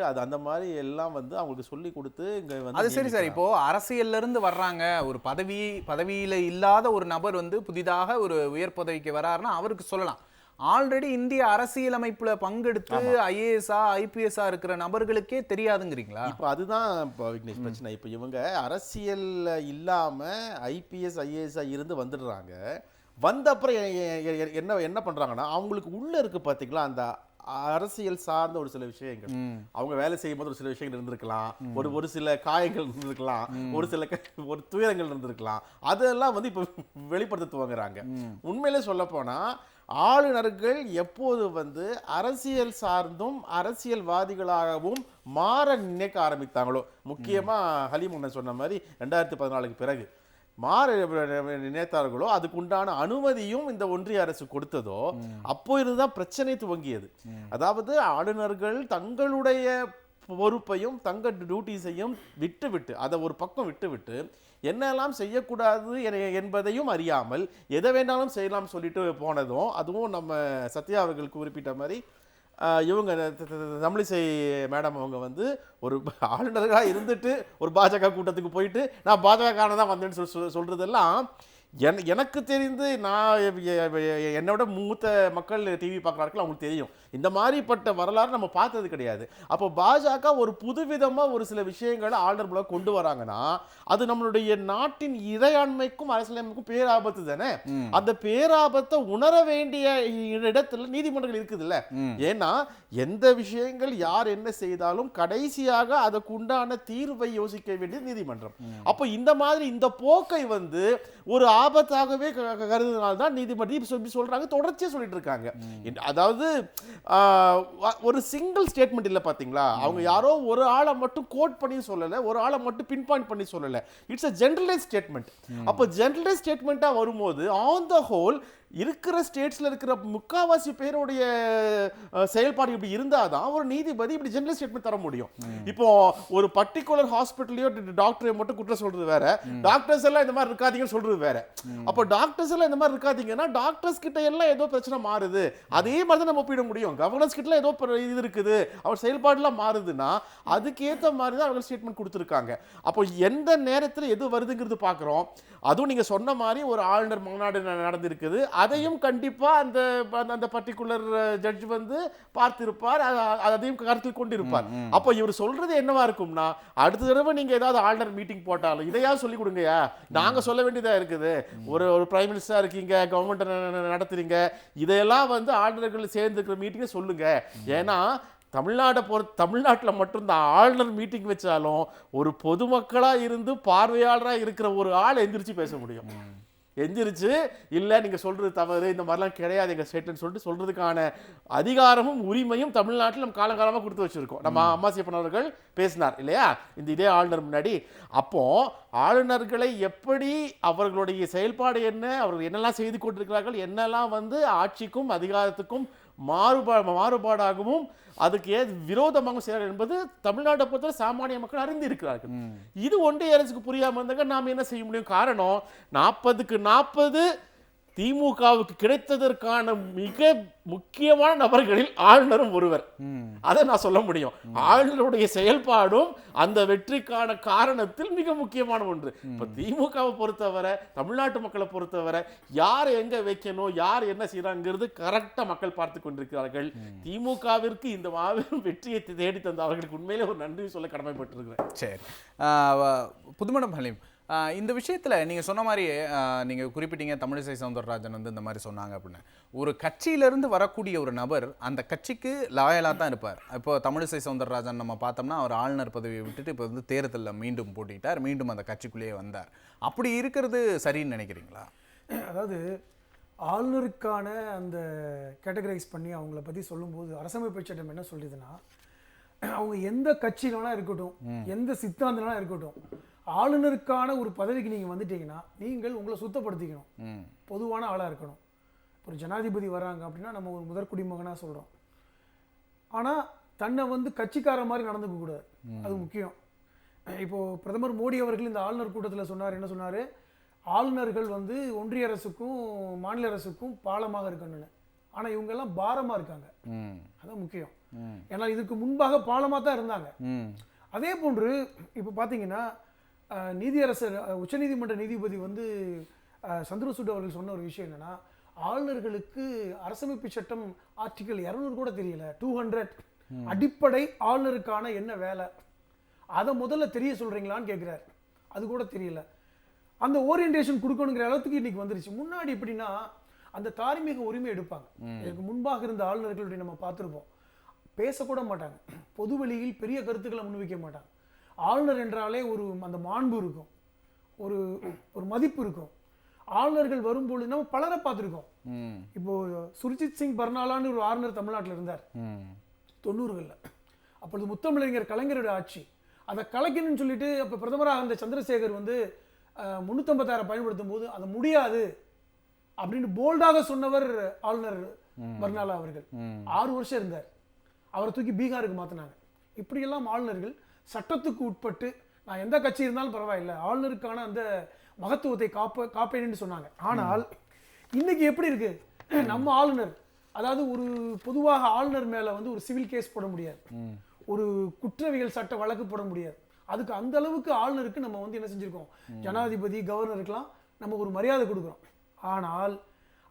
Speaker 2: அது அந்த மாதிரி எல்லாம் வந்து அவங்களுக்கு சொல்லி கொடுத்து இங்கே வந்து
Speaker 1: அது சரி சார். இப்போ அரசியல்ல இருந்து வர்றாங்க, ஒரு பதவியில இல்லாத ஒரு நபர் வந்து புதிதாக ஒரு உயர் பதவிக்கு வராருன்னா அவருக்கு சொல்லலாம். ஆல்ரெடி இந்திய அரசியலமைப்புல பங்கெடுத்து ஐஏஎஸ்ஆ ஐபிஎஸ்ஆ இருக்கிற நபர்களுக்கே தெரியாதுங்கிறீங்களா?
Speaker 2: இப்போ அதுதான் இப்போ விக்னேஷ் பிரச்சனை. இப்போ இவங்க அரசியல் இல்லாம ஐபிஎஸ் ஐஏஎஸ்ஆ இருந்து வந்துடுறாங்க. வந்த அப்புறம் என்ன பண்றாங்கன்னா, அவங்களுக்கு உள்ள இருக்கு பாத்தீங்களா அந்த அரசியல் சார்ந்த ஒரு சில விஷயங்கள், அவங்க வேலை செய்யும் போது ஒரு சில விஷயங்கள் இருந்திருக்கலாம், ஒரு சில காயங்கள் இருந்திருக்கலாம், ஒரு துயரங்கள் இருந்திருக்கலாம், அதெல்லாம் வந்து இப்போ வெளிப்படுத்த துவங்குறாங்க. உண்மையிலே சொல்ல போனா ஆளுநர்கள் எப்போது வந்து அரசியல் சார்ந்தும் அரசியல்வாதிகளாகவும் மாற நினைக்க ஆரம்பித்தாங்களோ, முக்கியமா ஹலீம் அண்ணன் சொன்ன மாதிரி 2014க்கு பிறகு மாற நினைத்தார்களோ, அதுக்கு உண்டான அனுமதியும் இந்த ஒன்றிய அரசு கொடுத்ததோ, அப்போ இருந்துதான் பிரச்சனை துவங்கியது. அதாவது ஆளுநர்கள் தங்களுடைய பொறுப்பையும் தங்க டியூட்டிஸையும் விட்டுவிட்டு, அதை ஒரு பக்கம் விட்டுவிட்டு என்னெல்லாம் செய்யக்கூடாது என்பதையும் அறியாமல் எதை வேணாலும் செய்யலாம் சொல்லிட்டு போனதும், அதுவும் நம்ம சத்யா அவர்கள் குறிப்பிட்ட மாதிரி இவங்க தமிழிசை மேடம் அவங்க வந்து ஒரு ஆளுநராக இருந்துட்டு ஒரு பாஜக கூட்டத்துக்கு போயிட்டு நான் பாஜக தான் வந்தேன்னு சொல்றதெல்லாம் எனக்கு தெரிந்து, நான் என்னோட மூத்த மக்கள் டிவி பார்க்குறார்கள், அவங்களுக்கு தெரியும். இந்த மாதிரிப்பட்ட வரலாறு நம்ம பார்த்தது கிடையாது. அப்போ பாஜக ஒரு புதுவிதமாக ஒரு சில விஷயங்களை ஆளுநர்களை கொண்டு வராங்கன்னா அது நம்மளுடைய நாட்டின் இறையாண்மைக்கும் அரசியலமைப்புக்கும் பேராபத்து தானே. அந்த பேராபத்தை உணர வேண்டிய இடத்துல நீதிமன்றங்கள் இருக்குது இல்ல. ஏன்னா எந்த விஷயங்கள் யார் என்ன செய்தாலும் கடைசியாக அதற்கு உண்டான தீர்வை யோசிக்க வேண்டியது நீதிமன்றம். அப்போ இந்த மாதிரி இந்த போக்கை வந்து ஒரு ஆபத்தாகவே கருதுனால்தான் நீதிமன்றம் சொல்றாங்க, தொடர்ச்சியா சொல்லிட்டு இருக்காங்க. அதாவது ஒரு சிங்கிள் ஸ்டேட்மெண்ட் இல்ல பாத்தீங்களா, அவங்க யாரோ ஒரு ஆளை மட்டும் கோட் பண்ணி சொல்லல, ஒரு ஆளை மட்டும் பின் பாயிண்ட் பண்ணி சொல்லல, இட்ஸ் a generalized statement. அப்ப generalized statement வரும்போது ஆன் த ஹோல் இருக்கிற ஸ்டேட்ஸ்ல இருக்கிற முக்காவாசி பேருடைய செயல்பாடு இப்படி இருந்தாதான் ஒரு நீதிபதி இப்படி ஜெனரல் ஸ்டேட்மெண்ட் தர முடியும். இப்போ ஒரு பர்டிகுலர் ஹாஸ்பிட்டலையோ டாக்டரை மட்டும் குற்றம் சொல்றது வேற, டாக்டர்ஸ் எல்லாம் இந்த மாதிரி இருக்காதீங்கன்னு சொல்றது வேற. அப்போ டாக்டர்ஸ் எல்லாம் இந்த மாதிரி இருக்காதீங்கன்னா டாக்டர்ஸ் கிட்ட எல்லாம் ஏதோ பிரச்சனை மாறுது, அதே மாதிரி தான் நம்ம ஒப்பிட முடியும். கவர்னர்ஸ் கிட்ட ஏதோ இது இருக்குது, அவர் செயல்பாடுலாம் மாறுதுன்னா அதுக்கேற்ற மாதிரி தான் அவங்க ஸ்டேட்மெண்ட் கொடுத்துருக்காங்க. அப்போ எந்த நேரத்தில் எது வருதுங்கிறது பார்க்குறோம். அதுவும் நீங்க சொன்ன மாதிரி ஒரு ஆளுநர் மாநாடு நடந்திருக்குது, அதையும் கண்டிப்பா அந்த பர்டிகுலர் ஜட்ஜ் வந்து பார்த்திருப்பார், அதையும் கருத்தில் கொண்டிருப்பார். அப்போ இவர் சொல்றது என்னவா இருக்கும்னா, அடுத்த தடவை நீங்க ஏதாவது ஆளுநர் மீட்டிங் போட்டாலும் இதையா சொல்லி கொடுங்கயா, நாங்க சொல்ல வேண்டியதா இருக்குது. ஒரு பிரைம் மினிஸ்டரா இருக்கீங்க, கவர்மெண்ட் நடத்துறீங்க, இதையெல்லாம் வந்து ஆளுநர்கள் சேர்ந்துருக்கிற மீட்டிங்க சொல்லுங்க. ஏன்னா தமிழ்நாட்டில் மட்டும்தான் ஆளுநர் மீட்டிங் வச்சாலும் ஒரு பொதுமக்களா இருந்து பார்வையாளரா இருக்கிற ஒரு ஆள் எந்திரிச்சு பேச முடியும். எந்திரிச்சு இல்ல நீங்க சொல்றது தவறு, இந்த மாதிரிலாம் கிடையாது எங்க ஸ்டேட்னு சொல்லிட்டு சொல்றதுக்கான அதிகாரமும் உரிமையும் தமிழ்நாட்டில் நம்ம காலங்காலமாக கொடுத்து வச்சிருக்கோம். நம்ம அம்மாசியப்பன் அவர்கள் பேசினார் இல்லையா இதே ஆளுநர் முன்னாடி. அப்போ ஆளுநர்களை எப்படி, அவர்களுடைய செயல்பாடு என்ன, அவர்கள் என்னெல்லாம் செய்து கொண்டிருக்கிறார்கள், என்னெல்லாம் வந்து ஆட்சிக்கும் அதிகாரத்துக்கும் மாறுபாடாகவும் அதுக்கு விரோதமாக செய்யறார்கள் என்பது தமிழ்நாட்டை பொறுத்தவரை சாமானிய மக்கள் அறிந்து இருக்கிறார்கள். இது ஒன்றிய அரசுக்கு புரியாம இருந்தாங்க நாம என்ன செய்ய முடியும்? காரணம் 40க்கு 40 திமுகவுக்கு கிடைத்ததற்கான மிக முக்கியமான நபர்களில் ஆளுநரும் ஒருவர். அதை நான் சொல்ல முடியும். ஆளுநருடைய செயல்பாடும் அந்த வெற்றிக்கான காரணத்தில் மிக முக்கியமான ஒன்று. இப்ப திமுகவை பொறுத்தவரை, தமிழ்நாட்டு மக்களை பொறுத்தவரை யார் எங்க வைக்கணும், யார் என்ன செய்யறாங்கிறது கரெக்டா மக்கள் பார்த்து கொண்டிருக்கிறார்கள். திமுகவிற்கு இந்த மாபெரும் வெற்றியை தேடி தந்த அவர்களுக்கு உண்மையிலே ஒரு நன்றி சொல்ல கடமைப்பட்டிருக்கிறேன்.
Speaker 1: சரி, புதுமடம் ஹலீம், இந்த விஷயத்தில் நீங்கள் சொன்ன மாதிரி நீங்கள் குறிப்பிட்டீங்க தமிழிசை சவுந்தரராஜன் வந்து இந்த மாதிரி சொன்னாங்க அப்படின்னு. ஒரு கட்சியிலேருந்து வரக்கூடிய ஒரு நபர் அந்த கட்சிக்கு லாயலாக தான் இருப்பார். இப்போ தமிழிசை சவுந்தரராஜன் நம்ம பார்த்தோம்னா அவர் ஆளுநர் பதவியை விட்டுட்டு இப்போ வந்து தேர்தலில் மீண்டும் போட்டிட்டார், மீண்டும் அந்த கட்சிக்குள்ளேயே வந்தார். அப்படி இருக்கிறது சரின்னு நினைக்கிறீங்களா?
Speaker 3: அதாவது ஆளுநருக்கான அந்த கேட்டகரைஸ் பண்ணி அவங்கள பற்றி சொல்லும்போது அரசமைப்பு சட்டம் என்ன சொல்லுதுன்னா, அவங்க எந்த கட்சியிலாம் இருக்கட்டும், எந்த சித்தாந்தம்லாம் இருக்கட்டும், ஆளுநருக்கான ஒரு பதவிக்கு நீங்கள் வந்துட்டீங்கன்னா நீங்கள் உங்களை சுத்தப்படுத்திக்கணும், பொதுவான ஆளாக இருக்கணும். ஒரு ஜனாதிபதி வராங்க அப்படின்னா நம்ம ஒரு முதற் குடிமகனாக சொல்கிறோம். ஆனால் தன்னை வந்து கட்சிக்கார மாதிரி நடந்துக்க கூடாது, அது முக்கியம். இப்போது பிரதமர் மோடி அவர்கள் இந்த ஆளுநர் கூட்டத்தில் சொன்னார், என்ன சொன்னார், ஆளுநர்கள் வந்து ஒன்றிய அரசுக்கும் மாநில அரசுக்கும் பாலமாக இருக்கணும்னு. ஆனால் இவங்கெல்லாம் பாரமாக இருக்காங்க, அதான் முக்கியம். ஏன்னா இதுக்கு முன்பாக பாலமாக தான் இருந்தாங்க. அதே போன்று இப்போ பார்த்தீங்கன்னா நீதியரசர் உச்சநீதிமன்ற நீதிபதி வந்து சந்திரசூட் அவர்கள் சொன்ன ஒரு விஷயம் என்னன்னா, ஆளுநர்களுக்கு அரசமைப்பு சட்டம் ஆர்டிகல் 200 கூட தெரியல, 200 அடிப்படை ஆளுநருக்கான என்ன வேலை அதை முதல்ல தெரிய சொல்றீங்களான்னு கேட்கிறார். அது கூட தெரியல. அந்த ஓரியன்டேஷன் கொடுக்கணுங்கிற அளவுக்கு இன்னைக்கு வந்துருச்சு. முன்னாடி எப்படின்னா அந்த தார்மீக உரிமை எடுப்பாங்க. இதுக்கு முன்பாக இருந்த ஆளுநர்களுடைய நம்ம பார்த்துருப்போம், பேசக்கூட மாட்டாங்க, பொது வெளியில் பெரிய கருத்துக்களை முன்வைக்க மாட்டாங்க. ஆளுநர் என்றாலே ஒரு அந்த மாண்பு இருக்கும், ஒரு ஒரு மதிப்பு இருக்கும். ஆளுநர்கள் வரும்பொழுது நம்ம பலரை பார்த்துருக்கோம். இப்போ சுர்ஜித் சிங் பர்னாலான்னு ஒரு ஆளுநர் தமிழ்நாட்டில் இருந்தார் 90களில். அப்பொழுது முத்தமிழறிஞர் கலைஞருடைய ஆட்சி, அதை கலைக்கணும்னு சொல்லிட்டு அப்போ பிரதமராக இருந்த சந்திரசேகர் வந்து 356 பயன்படுத்தும் போது அது முடியாது அப்படின்னு போல்டாக சொன்னவர் ஆளுநர் பர்னாலா அவர்கள். 6 வருஷம் இருந்தார். அவரை தூக்கி பீகாருக்கு மாற்றினாங்க. இப்படியெல்லாம் ஆளுநர்கள் சட்டத்துக்கு உட்பட்டு நான் எந்த கட்சி இருந்தாலும் பரவாயில்லை, ஆளுநருக்கான அந்த மகத்துவத்தை காப்பேன்னு சொன்னாங்க. ஆனால் இன்னைக்கு எப்படி இருக்கு, நம்ம ஆளுநர், அதாவது ஒரு பொதுவாக ஆளுநர் மேல வந்து ஒரு சிவில் கேஸ் போட முடியாது, ஒரு குற்றவியல் சட்ட வழக்கு போட முடியாது. அதுக்கு அந்த அளவுக்கு ஆளுநருக்கு நம்ம வந்து என்ன செஞ்சிருக்கோம், ஜனாதிபதி கவர்னருக்கெல்லாம் நம்ம ஒரு மரியாதை கொடுக்குறோம். ஆனால்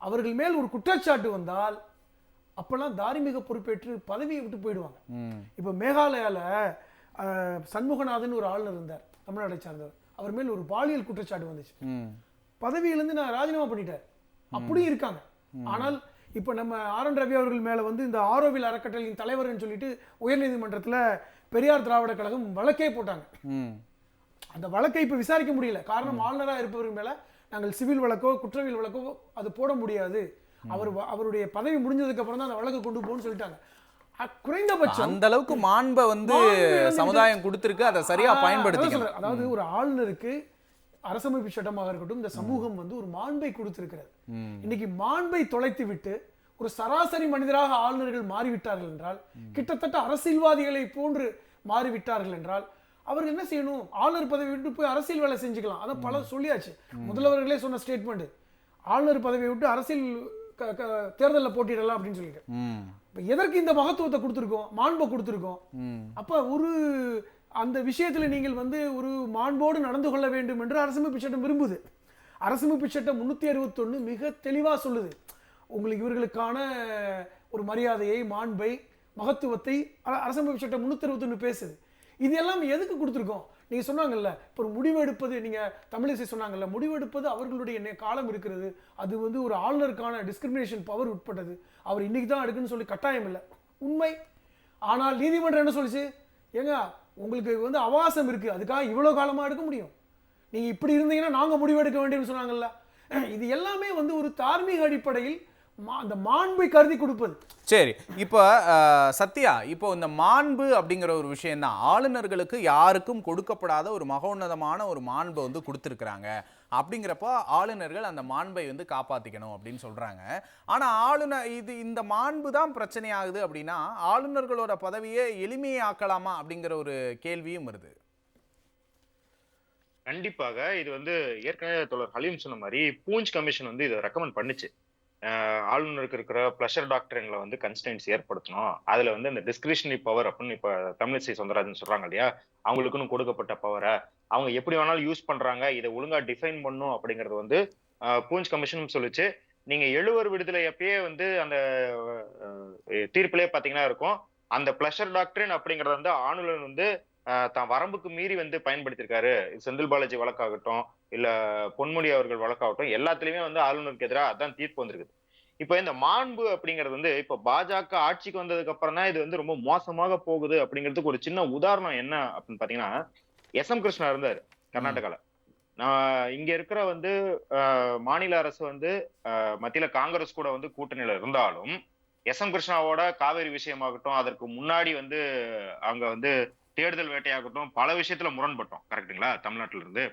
Speaker 3: அவர்கள் மேல் ஒரு குற்றச்சாட்டு வந்தால் அப்பெல்லாம் தார்மீக பொறுப்பேற்று பதவியை விட்டு போயிடுவாங்க. இப்போ மேகாலயால சண்முகநாதன் ஒரு ஆளுநர் இருந்தார், தமிழ்நாட்டை சார்ந்தவர். அவர் மேல் ஒரு பாலியல் குற்றச்சாட்டு வந்துச்சு, பதவியிலிருந்து நான் ராஜினாமா பண்ணிட்டார். அப்படியும் இருக்காங்க. ஆனால் இப்போ நம்ம ஆர்.என். ரவி அவர்கள் மேல வந்து இந்த ஆரோவில் அறக்கட்டளையின் தலைவர்னு சொல்லிட்டு உயர்நீதிமன்றத்தில் பெரியார் திராவிட கழகம் வழக்கே போட்டாங்க. அந்த வழக்கை இப்போ விசாரிக்க முடியல. காரணம், ஆளுநராக இருப்பவர்கள் மேல நாங்கள் சிவில் வழக்கோ குற்றவியல் வழக்கோ அது போட முடியாது, அவருடைய பதவி முடிஞ்சதுக்கு அப்புறம் தான் அந்த வழக்கு கொண்டு போகணும்னு சொல்லிட்டாங்க. குறைந்தபட்சம்
Speaker 1: அந்த அளவுக்கு மாண்பை வந்து சமுதாயம் கொடுத்திருக்கு, அதை சரியா பயன்படுத்திக்கணும்.
Speaker 3: அதாவது ஒரு ஆளுநருக்கு அரசமைப்பு சட்டமாக இருக்கட்டும், இந்த சமூகம் வந்து ஒரு மாண்பை கொடுத்திருக்கிறது. இன்னைக்கு மாண்பை தொலைத்து விட்டு ஒரு சராசரி மனிதராக ஆளுநர்கள் மாறிவிட்டார்கள் என்றால், கிட்டத்தட்ட அரசியல்வாதிகளை போன்று மாறிவிட்டார்கள் என்றால், அவர்கள் என்ன செய்யணும், ஆளுநர் பதவி விட்டு போய் அரசியல் வேலை செஞ்சுக்கலாம். அதை பல சொல்லியாச்சு. முதல்வர்களே சொன்ன ஸ்டேட்மெண்ட், ஆளுநர் பதவியை விட்டு அரசியல் தேர்தலில் போட்டிடலாம் அப்படின்னு சொல்லிட்டு. எதற்கு இந்த மகத்துவத்தை கொடுத்துருக்கோம், மாண்பை கொடுத்துருக்கோம். அப்ப ஒரு அந்த விஷயத்துல நீங்கள் வந்து ஒரு மாண்போடு நடந்து கொள்ள வேண்டும் என்று அரசமைப்பு சட்டம் விரும்புது. அரசமைப்பு சட்டம் 361 மிக தெளிவா சொல்லுது, உங்களுக்கு இவர்களுக்கான ஒரு மரியாதையை, மாண்பை, மகத்துவத்தை அரசமைப்பு சட்டம் 361 பேசுது. இது எல்லாம் எதுக்கு கொடுத்துருக்கோம்? நீங்க சொன்னாங்கல்ல, இப்போ ஒரு முடிவு எடுப்பது, நீங்க தமிழிசை சொன்னாங்கல்ல, முடிவு எடுப்பது அவர்களுடைய காலம் இருக்கிறது, அது வந்து ஒரு ஆளுநருக்கான டிஸ்கிரிமினேஷன் பவர் உட்பட்டது, அவர் இன்னைக்கு தான் எடுக்குன்னு சொல்லி கட்டாயம் இல்லை, உண்மை. ஆனால் நீதிமன்றம் என்ன சொல்லிச்சு, ஏங்க உங்களுக்கு வந்து அவகாசம் இருக்கு, அதுக்காக இவ்வளவு காலமா எடுக்க முடியும், நீங்க இப்படி இருந்தீங்கன்னா நாங்க முடிவு எடுக்க வேண்டியன்னு சொன்னாங்கல்ல. இது எல்லாமே வந்து ஒரு தார்மீக அடிப்படையில் அந்த மாண்பை கருதி கொடுப்பது.
Speaker 1: சரி, இப்போ சத்யா, இப்போ இந்த மாண்பு அப்படிங்கிற ஒரு விஷயம் தான் ஆளுநர்களுக்கு யாருக்கும் கொடுக்கப்படாத ஒரு மகோன்னதமான ஒரு மாண்பை வந்து கொடுத்துருக்குறாங்க. அப்படிங்கிறப்போ ஆளுநர்கள் அந்த மாண்பை வந்து காப்பாற்றிக்கணும் அப்படின்னு சொல்றாங்க. ஆனால் ஆளுநர் இந்த மாண்பு தான் பிரச்சனையாகுது அப்படின்னா ஆளுநர்களோட பதவியை எளிமையாக்கலாமா அப்படிங்கிற ஒரு கேள்வியும் வருது.
Speaker 4: கண்டிப்பாக இது வந்து ஏற்கனவே தோழர் ஹலீம் சொன்ன மாதிரி பூஞ்ச் கமிஷன் வந்து இதை ரெக்கமெண்ட் பண்ணுச்சு. ஆளுநருக்கு இருக்கிற ப்ளஷர் டாக்டரின்ல வந்து கன்ஸ்டன்ஸ் ஏற்படுத்தணும். அதுல வந்து அந்த டிஸ்கிரிஷனரி பவர் அப்படின்னு இப்ப தமிழிசை சவுந்தரராஜன் சொல்றாங்க இல்லையா? அவங்களுக்குன்னு கொடுக்கப்பட்ட பவர அவங்க எப்படி வேணாலும் யூஸ் பண்றாங்க. இதை ஒழுங்கா டிஃபைன் பண்ணும் அப்படிங்கறது வந்து பூஞ்ச் கமிஷனும் சொல்லுச்சு. நீங்க எழுவர் விடுதலை அப்பயே வந்து அந்த தீர்ப்பிலே பாத்தீங்கன்னா இருக்கும். அந்த ப்ளஷர் டாக்டரின் அப்படிங்கறத வந்து ஆளுநர் வந்து தான் வரம்புக்கு மீறி வந்து பயன்படுத்தியிருக்காரு. செந்தில் பாலாஜி வழக்காகட்டும், இல்ல பொன்முடி அவர்கள் வழக்காகட்டும், எல்லாத்துலயுமே வந்து ஆளுநருக்கு எதிரா அதான் தீர்ப்பு வந்திருக்குது. இப்ப இந்த மாண்பு அப்படிங்கிறது வந்து இப்ப பாஜக ஆட்சிக்கு வந்ததுக்கு அப்புறம் தான் இது வந்து ரொம்ப மோசமாக போகுது அப்படிங்கிறதுக்கு ஒரு சின்ன உதாரணம் என்ன அப்படின்னு பாத்தீங்கன்னா, எஸ்.எம். கிருஷ்ணா இருந்தாரு கர்நாடகால. நான் இங்க இருக்கிற வந்து மாநில அரசு வந்து மத்தியில காங்கிரஸ் கூட வந்து கூட்டணியில இருந்தாலும், எஸ்.எம். கிருஷ்ணாவோட காவேரி விஷயமாகட்டும், அதற்கு முன்னாடி வந்து அங்க வந்து தேடுதல் வேட்டையாகட்டும், பல விஷயத்துல முரண்பட்டோம். கரெக்ட்டுங்களா? தமிழ்நாட்டுல இருந்து.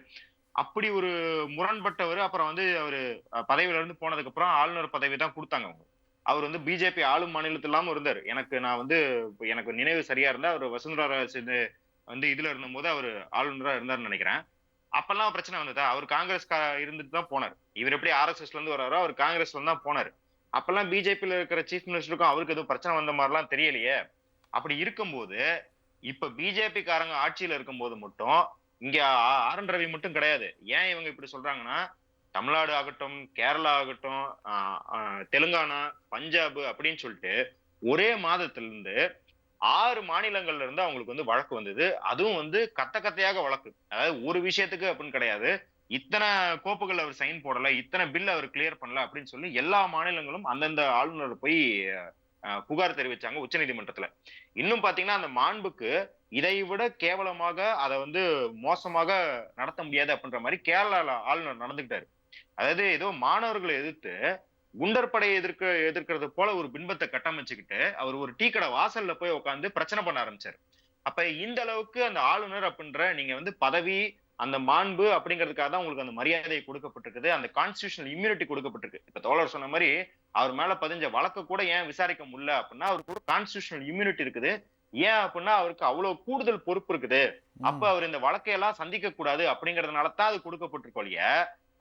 Speaker 4: அப்படி ஒரு முரண்பட்டவரு அப்புறம் வந்து அவரு பதவியில இருந்து போனதுக்கு அப்புறம் ஆளுநர் பதவி தான் குடுத்தாங்க அவங்க. அவர் வந்து பிஜேபி ஆளும் மாநிலத்திலாவும் இருந்தாரு. நான் வந்து எனக்கு நினைவு சரியா இருந்தா அவரு வசுந்தரா ராஜே வந்து இதுல இருந்தபோது அவரு ஆளுநரா இருந்தாருன்னு நினைக்கிறேன். அப்பெல்லாம் பிரச்சனை வந்ததா? அவர் காங்கிரஸ் இருந்துட்டு தான் போனாரு. இவர் எப்படி ஆர்எஸ்எஸ்ல இருந்து வர்றாரோ, அவர் காங்கிரஸ்ல தான் போனாரு. அப்பெல்லாம் பிஜேபில இருக்கிற சீஃப் மினிஸ்டருக்கும் அவருக்கு எதுவும் பிரச்சனை வந்த மாதிரிலாம் தெரியலையே. அப்படி இருக்கும்போது, இப்ப பிஜேபி காரங்க ஆட்சியில இருக்கும்போது மட்டும், இங்க ஆர்.என். ரவி மட்டும் கிடையாது. ஏன் இவங்க இப்படி சொல்றாங்கன்னா, தமிழ்நாடு ஆகட்டும், கேரளா ஆகட்டும், தெலுங்கானா, பஞ்சாப் அப்படின்னு சொல்லிட்டு, ஒரே மாதத்திலிருந்து 6 மாநிலங்கள்ல இருந்து அவங்களுக்கு வந்து வழக்கு வந்தது. அதுவும் வந்து கத்த கத்தையாக வழக்கு. அதாவது ஒரு விஷயத்துக்கு அப்படின்னு கிடையாது. இத்தன கோப்புகள் அவர் சைன் போடல, இத்தன பில் அவர் கிளியர் பண்ணல அப்படின்னு சொல்லி எல்லா மாநிலங்களும் அந்தந்த ஆளுநர் போய் புகார் தெரிவிச்சாங்க உச்சநீதிமன்றத்துல. இன்னும் பாத்தீங்கன்னா அந்த மாண்புக்கு இதை விட கேவலமாக அதை வந்து மோசமாக நடத்த முடியாது அப்படின்ற மாதிரி கேரளால ஆளுநர் நடந்துகிட்டாரு. அதாவது ஏதோ மாணவர்களை எதிர்த்து குண்டர் படையை எதிர்க்கிறது போல ஒரு பின்பத்தை கட்டமைச்சுக்கிட்டு அவர் ஒரு டீ கடை வாசல்ல போய் உட்கார்ந்து பிரச்சனை பண்ண ஆரம்பிச்சாரு. அப்ப இந்த அளவுக்கு அந்த ஆளுநர் அப்படின்ற நீங்க வந்து பதவி, அந்த மாண்பு அப்படிங்கிறதுக்காக தான் உங்களுக்கு அந்த மரியாதை கொடுக்கப்பட்டிருக்குது. அந்த கான்ஸ்டிடியூஷனல் இம்யூனிட்டி கொடுக்கப்பட்டிருக்கு. இப்ப தோழர் சொன்ன மாதிரி அவர் மேல பதிஞ்ச வழக்க கூட ஏன் விசாரிக்க முடியல அப்படின்னா அவருக்கு ஒரு கான்ஸ்டிடியூஷனல் இம்யூனிட்டி இருக்குது. ஏன் அப்படின்னா அவருக்கு அவ்வளவு கூடுதல் பொறுப்பு இருக்குது. அப்ப அவர் இந்த வழக்கையெல்லாம் சந்திக்க கூடாது அப்படிங்கறதுனால தான் அது கொடுக்கப்பட்டிருக்கோம் இல்லையா?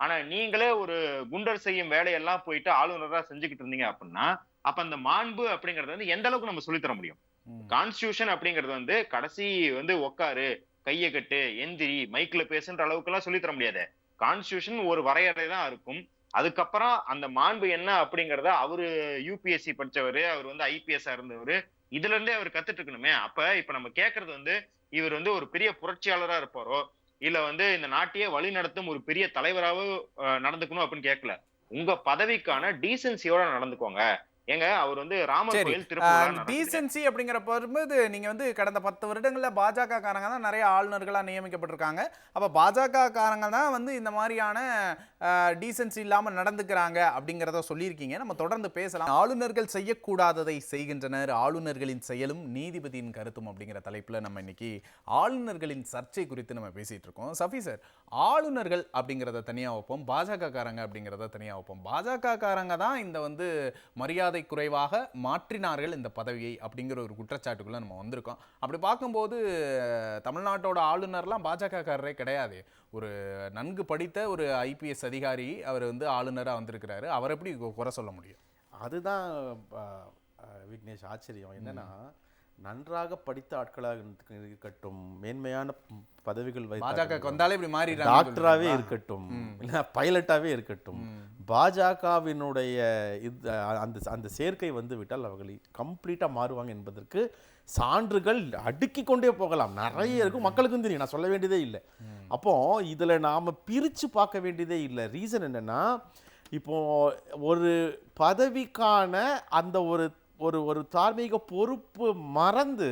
Speaker 4: ஆனா நீங்களே ஒரு குண்டர் செய்யும் வேலையெல்லாம் போயிட்டு ஆளுநரா செஞ்சுக்கிட்டு இருந்தீங்க அப்படின்னா, அப்ப அந்த மாண்பு அப்படிங்கறது வந்து எந்த அளவுக்கு நம்ம சொல்லித் தர முடியும்? கான்ஸ்டிடியூஷன் அப்படிங்கிறது வந்து கடைசி வந்து உட்காரு, கைய கட்டு, எந்திரி, மைக்ல பேசுன்ற அளவுக்கு எல்லாம் சொல்லித் தர முடியாது. கான்ஸ்டிடியூஷன் ஒரு வரையறை தான் இருக்கும். அதுக்கப்புறம் அந்த மாண்பு என்ன அப்படிங்கறத அவரு யூபிஎஸ்சி படிச்சவரு, அவர் வந்து ஐபிஎஸ் இருந்தவரு, இதுல இருந்தே அவர் கத்துட்டு இருக்கணுமே. இப்ப நம்ம கேக்குறது வந்து இவர் வந்து ஒரு பெரிய புரட்சியாளரா இருப்பாரோ, இல்ல வந்து இந்த நாட்டையே வழி நடத்தும் ஒரு பெரிய தலைவராவோ நடந்துக்கணும் அப்படின்னு கேட்கல. உங்க பதவிக்கான டீசென்சியோட நடந்துக்கோங்க. ஏங்க அவர் வந்து ராமர்
Speaker 1: சரி.
Speaker 4: கோயில் திறப்பு விழா நடக்குது.
Speaker 1: டீசென்சி அப்படிங்கிற போது நீங்க வந்து கடந்த 10 வருடங்கள்ல பாஜக காரங்க தான் நிறைய ஆளுநர்களா நியமிக்கப்பட்டிருக்காங்க. அப்ப பாஜக காரங்க தான் வந்து இந்த மாதிரியான டீசென்சி இல்லாம நடந்துக்கிறாங்க அப்படிங்கிறத சொல்லியிருக்கீங்க. நம்ம தொடர்ந்து பேசலாம். ஆளுநர்கள் செய்யக்கூடாததை செய்கின்றனர், ஆளுநர்களின் செயலும் நீதிபதியின் கருத்தும் அப்படிங்கிற தலைப்புல நம்ம இன்னைக்கு ஆளுநர்களின் சர்ச்சை குறித்து நம்ம பேசிட்டு இருக்கோம். சஃபி சார், ஆளுநர்கள் அப்படிங்கிறத தனியா வைப்போம், பாஜக காரங்க அப்படிங்கிறத தனியா வைப்போம். பாஜக காரங்க தான் இந்த வந்து மரியாதை குறைவாக மாற்றினார்கள் இந்த பதவியை அப்படிங்கிற ஒரு குற்றச்சாட்டுக்குள்ள நம்ம வந்திருக்கோம். அப்படி பார்க்கும்போது தமிழ்நாட்டோட ஆளுநர்லாம் பாஜக காரரே கிடையாது. ஒரு நன்கு படித்த ஒரு ஐபிஎஸ் அதிகாரி அவர் வந்து ஆளுநராக வந்திருக்கிறாரு. அவர் எப்படி குறை சொல்ல முடியும்?
Speaker 2: அதுதான் விக்னேஷ் ஆச்சரியம். என்னன்னா, நன்றாக படித்த ஆட்களாக இருக்கட்டும், மேன்மையான பதவிகள்
Speaker 1: பாஜக வந்தாலே இப்படி மாறி
Speaker 2: டாக்டராகவே இருக்கட்டும், இல்லை பைலட்டாகவே இருக்கட்டும், பாஜகவினுடைய அந்த சேர்க்கை வந்து விட்டால் அவர்கள் கம்ப்ளீட்டாக மாறுவாங்க என்பதற்கு சான்றுகள் அடுக்கி கொண்டே போகலாம். நிறைய இருக்கும், மக்களுக்கும் தெரியும், நான் சொல்ல வேண்டியதே இல்லை. அப்போ இதில் நாம் பிரித்து பார்க்க வேண்டியதே இல்லை. ரீசன் என்னென்னா, இப்போ ஒரு பதவிக்கான அந்த ஒரு தார்மீக பொறுப்பு மறந்து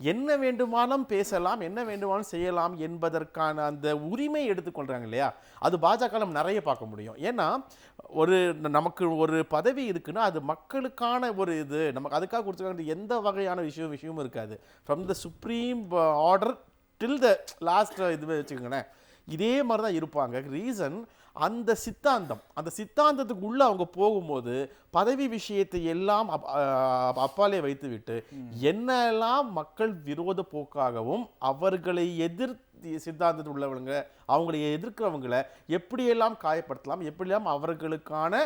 Speaker 2: என்ன வேண்டுமானாலும் பேசலாம், என்ன வேண்டுமானாலும் செய்யலாம் என்பதற்கான அந்த உரிமை எடுத்துக்கொள்றாங்க இல்லையா? அது பாஜக நம்ம நிறைய பார்க்க முடியும். ஏன்னா நமக்கு ஒரு பதவி இருக்குன்னா அது மக்களுக்கான ஒரு இது, நமக்கு அதுக்காக கொடுத்துருக்க எந்த வகையான விஷயமும் இருக்காது. From the supreme order till the last இதுவே வச்சுக்கோங்களேன், இதே மாதிரி தான் இருப்பாங்க. ரீசன் அந்த சித்தாந்தத்துக்கு உள்ள அவங்க போகும்போது பதவி விஷயத்தை எல்லாம் அப்பாலே வைத்துவிட்டு என்னெல்லாம் மக்கள் விரோத போக்காகவும் அவர்களை சித்தாந்தத்தில் உள்ளவங்க, அவங்களை எதிர்க்கிறவங்களை எப்படியெல்லாம் காயப்படுத்தலாம், எப்படியெல்லாம் அவர்களுக்கான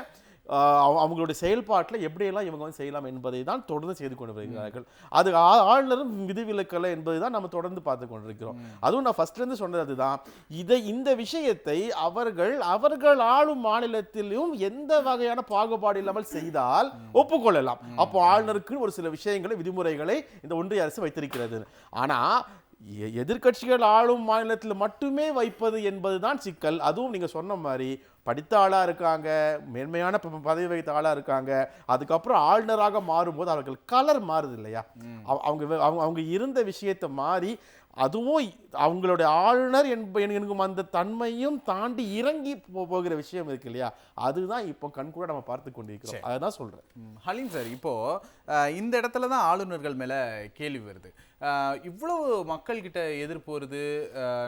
Speaker 2: அவங்களுடைய செயல்பாட்டில் எப்படியெல்லாம் இவங்க வந்து செய்யலாம் என்பதை தான் தொடர்ந்து செய்து கொண்டு வருகிறார்கள். அது ஆளுநரும் விதிவிலக்கல்ல என்பதை தான் நம்ம தொடர்ந்து பார்த்து கொண்டிருக்கிறோம். அதுவும் நான் ஃபர்ஸ்ட்லேருந்து சொன்னது அதுதான். இந்த விஷயத்தை அவர்கள் ஆளும் மாநிலத்திலும் எந்த வகையான பாகுபாடு இல்லாமல் செய்தால் ஒப்புக்கொள்ளலாம். அப்போ ஆளுநருக்கு ஒரு சில விஷயங்களை, விதிமுறைகளை இந்த ஒன்றிய அரசு வைத்திருக்கிறது. ஆனா எதிர்க்கட்சிகள் ஆளும் மாநிலத்தில் மட்டுமே வைப்பது என்பதுதான் சிக்கல். அதுவும் நீங்க சொன்ன மாதிரி படித்த ஆளா இருக்காங்க, மேன்மையான பதவி வைத்த ஆளா இருக்காங்க, அதுக்கப்புறம் ஆளுநராக மாறும்போது அவர்கள் கலர் மாறுது இல்லையா? அவங்க இருந்த விஷயத்தை மாறி, அதுவும் அவங்களுடைய ஆளுநர் என்கும் அந்த தன்மையும் தாண்டி இறங்கி போகிற விஷயம் இருக்கு இல்லையா? அதுதான் இப்போ கண்கூட நம்ம பார்த்து கொண்டிருக்கிறோம். அதான் சொல்றேன்.
Speaker 1: ஹலீம் சார், இப்போ இந்த இடத்துல தான் ஆளுநர்கள் மேல கேள்வி வருது. இவ்வளவு மக்கள் கிட்ட எதிர்ப்பு வருது,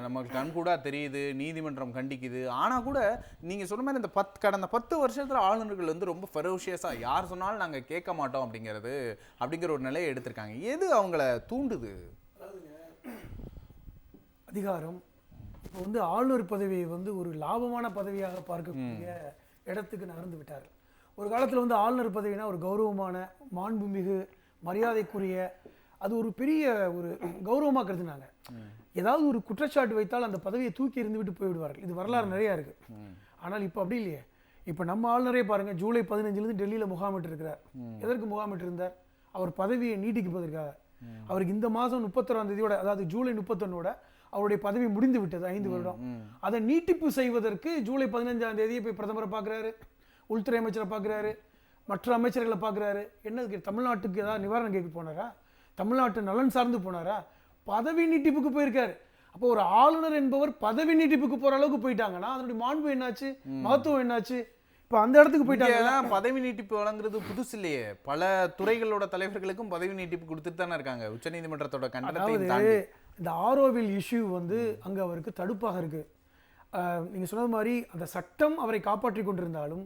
Speaker 1: நமக்கு கண்கூடா தெரியுது, நீதிமன்றம் கண்டிக்குது. ஆனா கூட நீங்க சொன்ன மாதிரி இந்த கடந்த 10 வருஷத்துல ஆளுநர்கள் வந்து ரொம்ப ஃபெரோஷியஸா யார் சொன்னாலும் நாங்க கேட்க மாட்டோம் அப்படிங்கிற ஒரு நிலையை எடுத்திருக்காங்க. எது அவங்கள தூண்டுது?
Speaker 3: அதிகாரம் இப்போ வந்து ஆளுநர் பதவியை வந்து ஒரு லாபமான பதவியாக பார்க்கக்கூடிய இடத்துக்கு நகர்ந்து விட்டார்கள். ஒரு காலத்தில் வந்து ஆளுநர் பதவினா ஒரு கௌரவமான, மாண்புமிகு, மரியாதைக்குரிய, அது ஒரு பெரிய ஒரு கௌரவமாக கருதுனாங்க. ஏதாவது ஒரு குற்றச்சாட்டு வைத்தால் அந்த பதவியை தூக்கி எறிந்து விட்டு போய்விடுவார்கள். இது வரலாறு நிறையா இருக்கு. ஆனால் இப்போ அப்படி இல்லையே. இப்போ நம்ம ஆளுநரே பாருங்க, ஜூலை 15 டெல்லியில் முகாமிட்டு இருக்கிறார். எதற்கு முகாமிட்டு இருந்தார்? அவர் பதவியை நீட்டிக்குவதற்காக. அவருக்கு இந்த மாதம் 31ஆம் தேதியோட, அதாவது ஜூலை 31ஓட அவருடைய பதவி முடிந்து விட்டது, 5 வருடம். அதை நீட்டிப்பு செய்வதற்கு ஜூலை 15ஆம் தேதியை போய் பிரதமரை பார்க்குறாரு, உள்துறை அமைச்சரை பார்க்குறாரு, மற்ற அமைச்சர்களை பார்க்குறாரு. என்னது, தமிழ்நாட்டுக்கு ஏதாவது நிவாரணம் கேட்க போனாரா? தமிழ்நாட்டு நலன் சார்ந்து போனாரா? பதவி நீட்டிப்புக்கு போயிருக்காரு. அப்போ ஒரு ஆளுநர் என்பவர் பதவி நீட்டிப்புக்கு போற அளவுக்கு போயிட்டாங்கன்னா அதனுடைய மாண்பு என்னாச்சு, மகத்துவம் என்னாச்சு? இப்போ அந்த இடத்துக்கு போயிட்டாங்க.
Speaker 1: பதவி நீட்டிப்பு வழங்குறது புதுசு இல்லையே. பல துறைகளோட தலைவர்களுக்கும் பதவி நீட்டிப்பு கொடுத்துட்டு தானே இருக்காங்க, உச்சநீதிமன்றத்தோட கண்டனத்தை.
Speaker 3: இந்த ஆரோவில் இஷ்யூ வந்து அங்கே அவருக்கு தடுப்பாக இருக்கு. நீங்கள் சொன்னது மாதிரி அந்த சட்டம் அவரை காப்பாற்றி கொண்டிருந்தாலும்,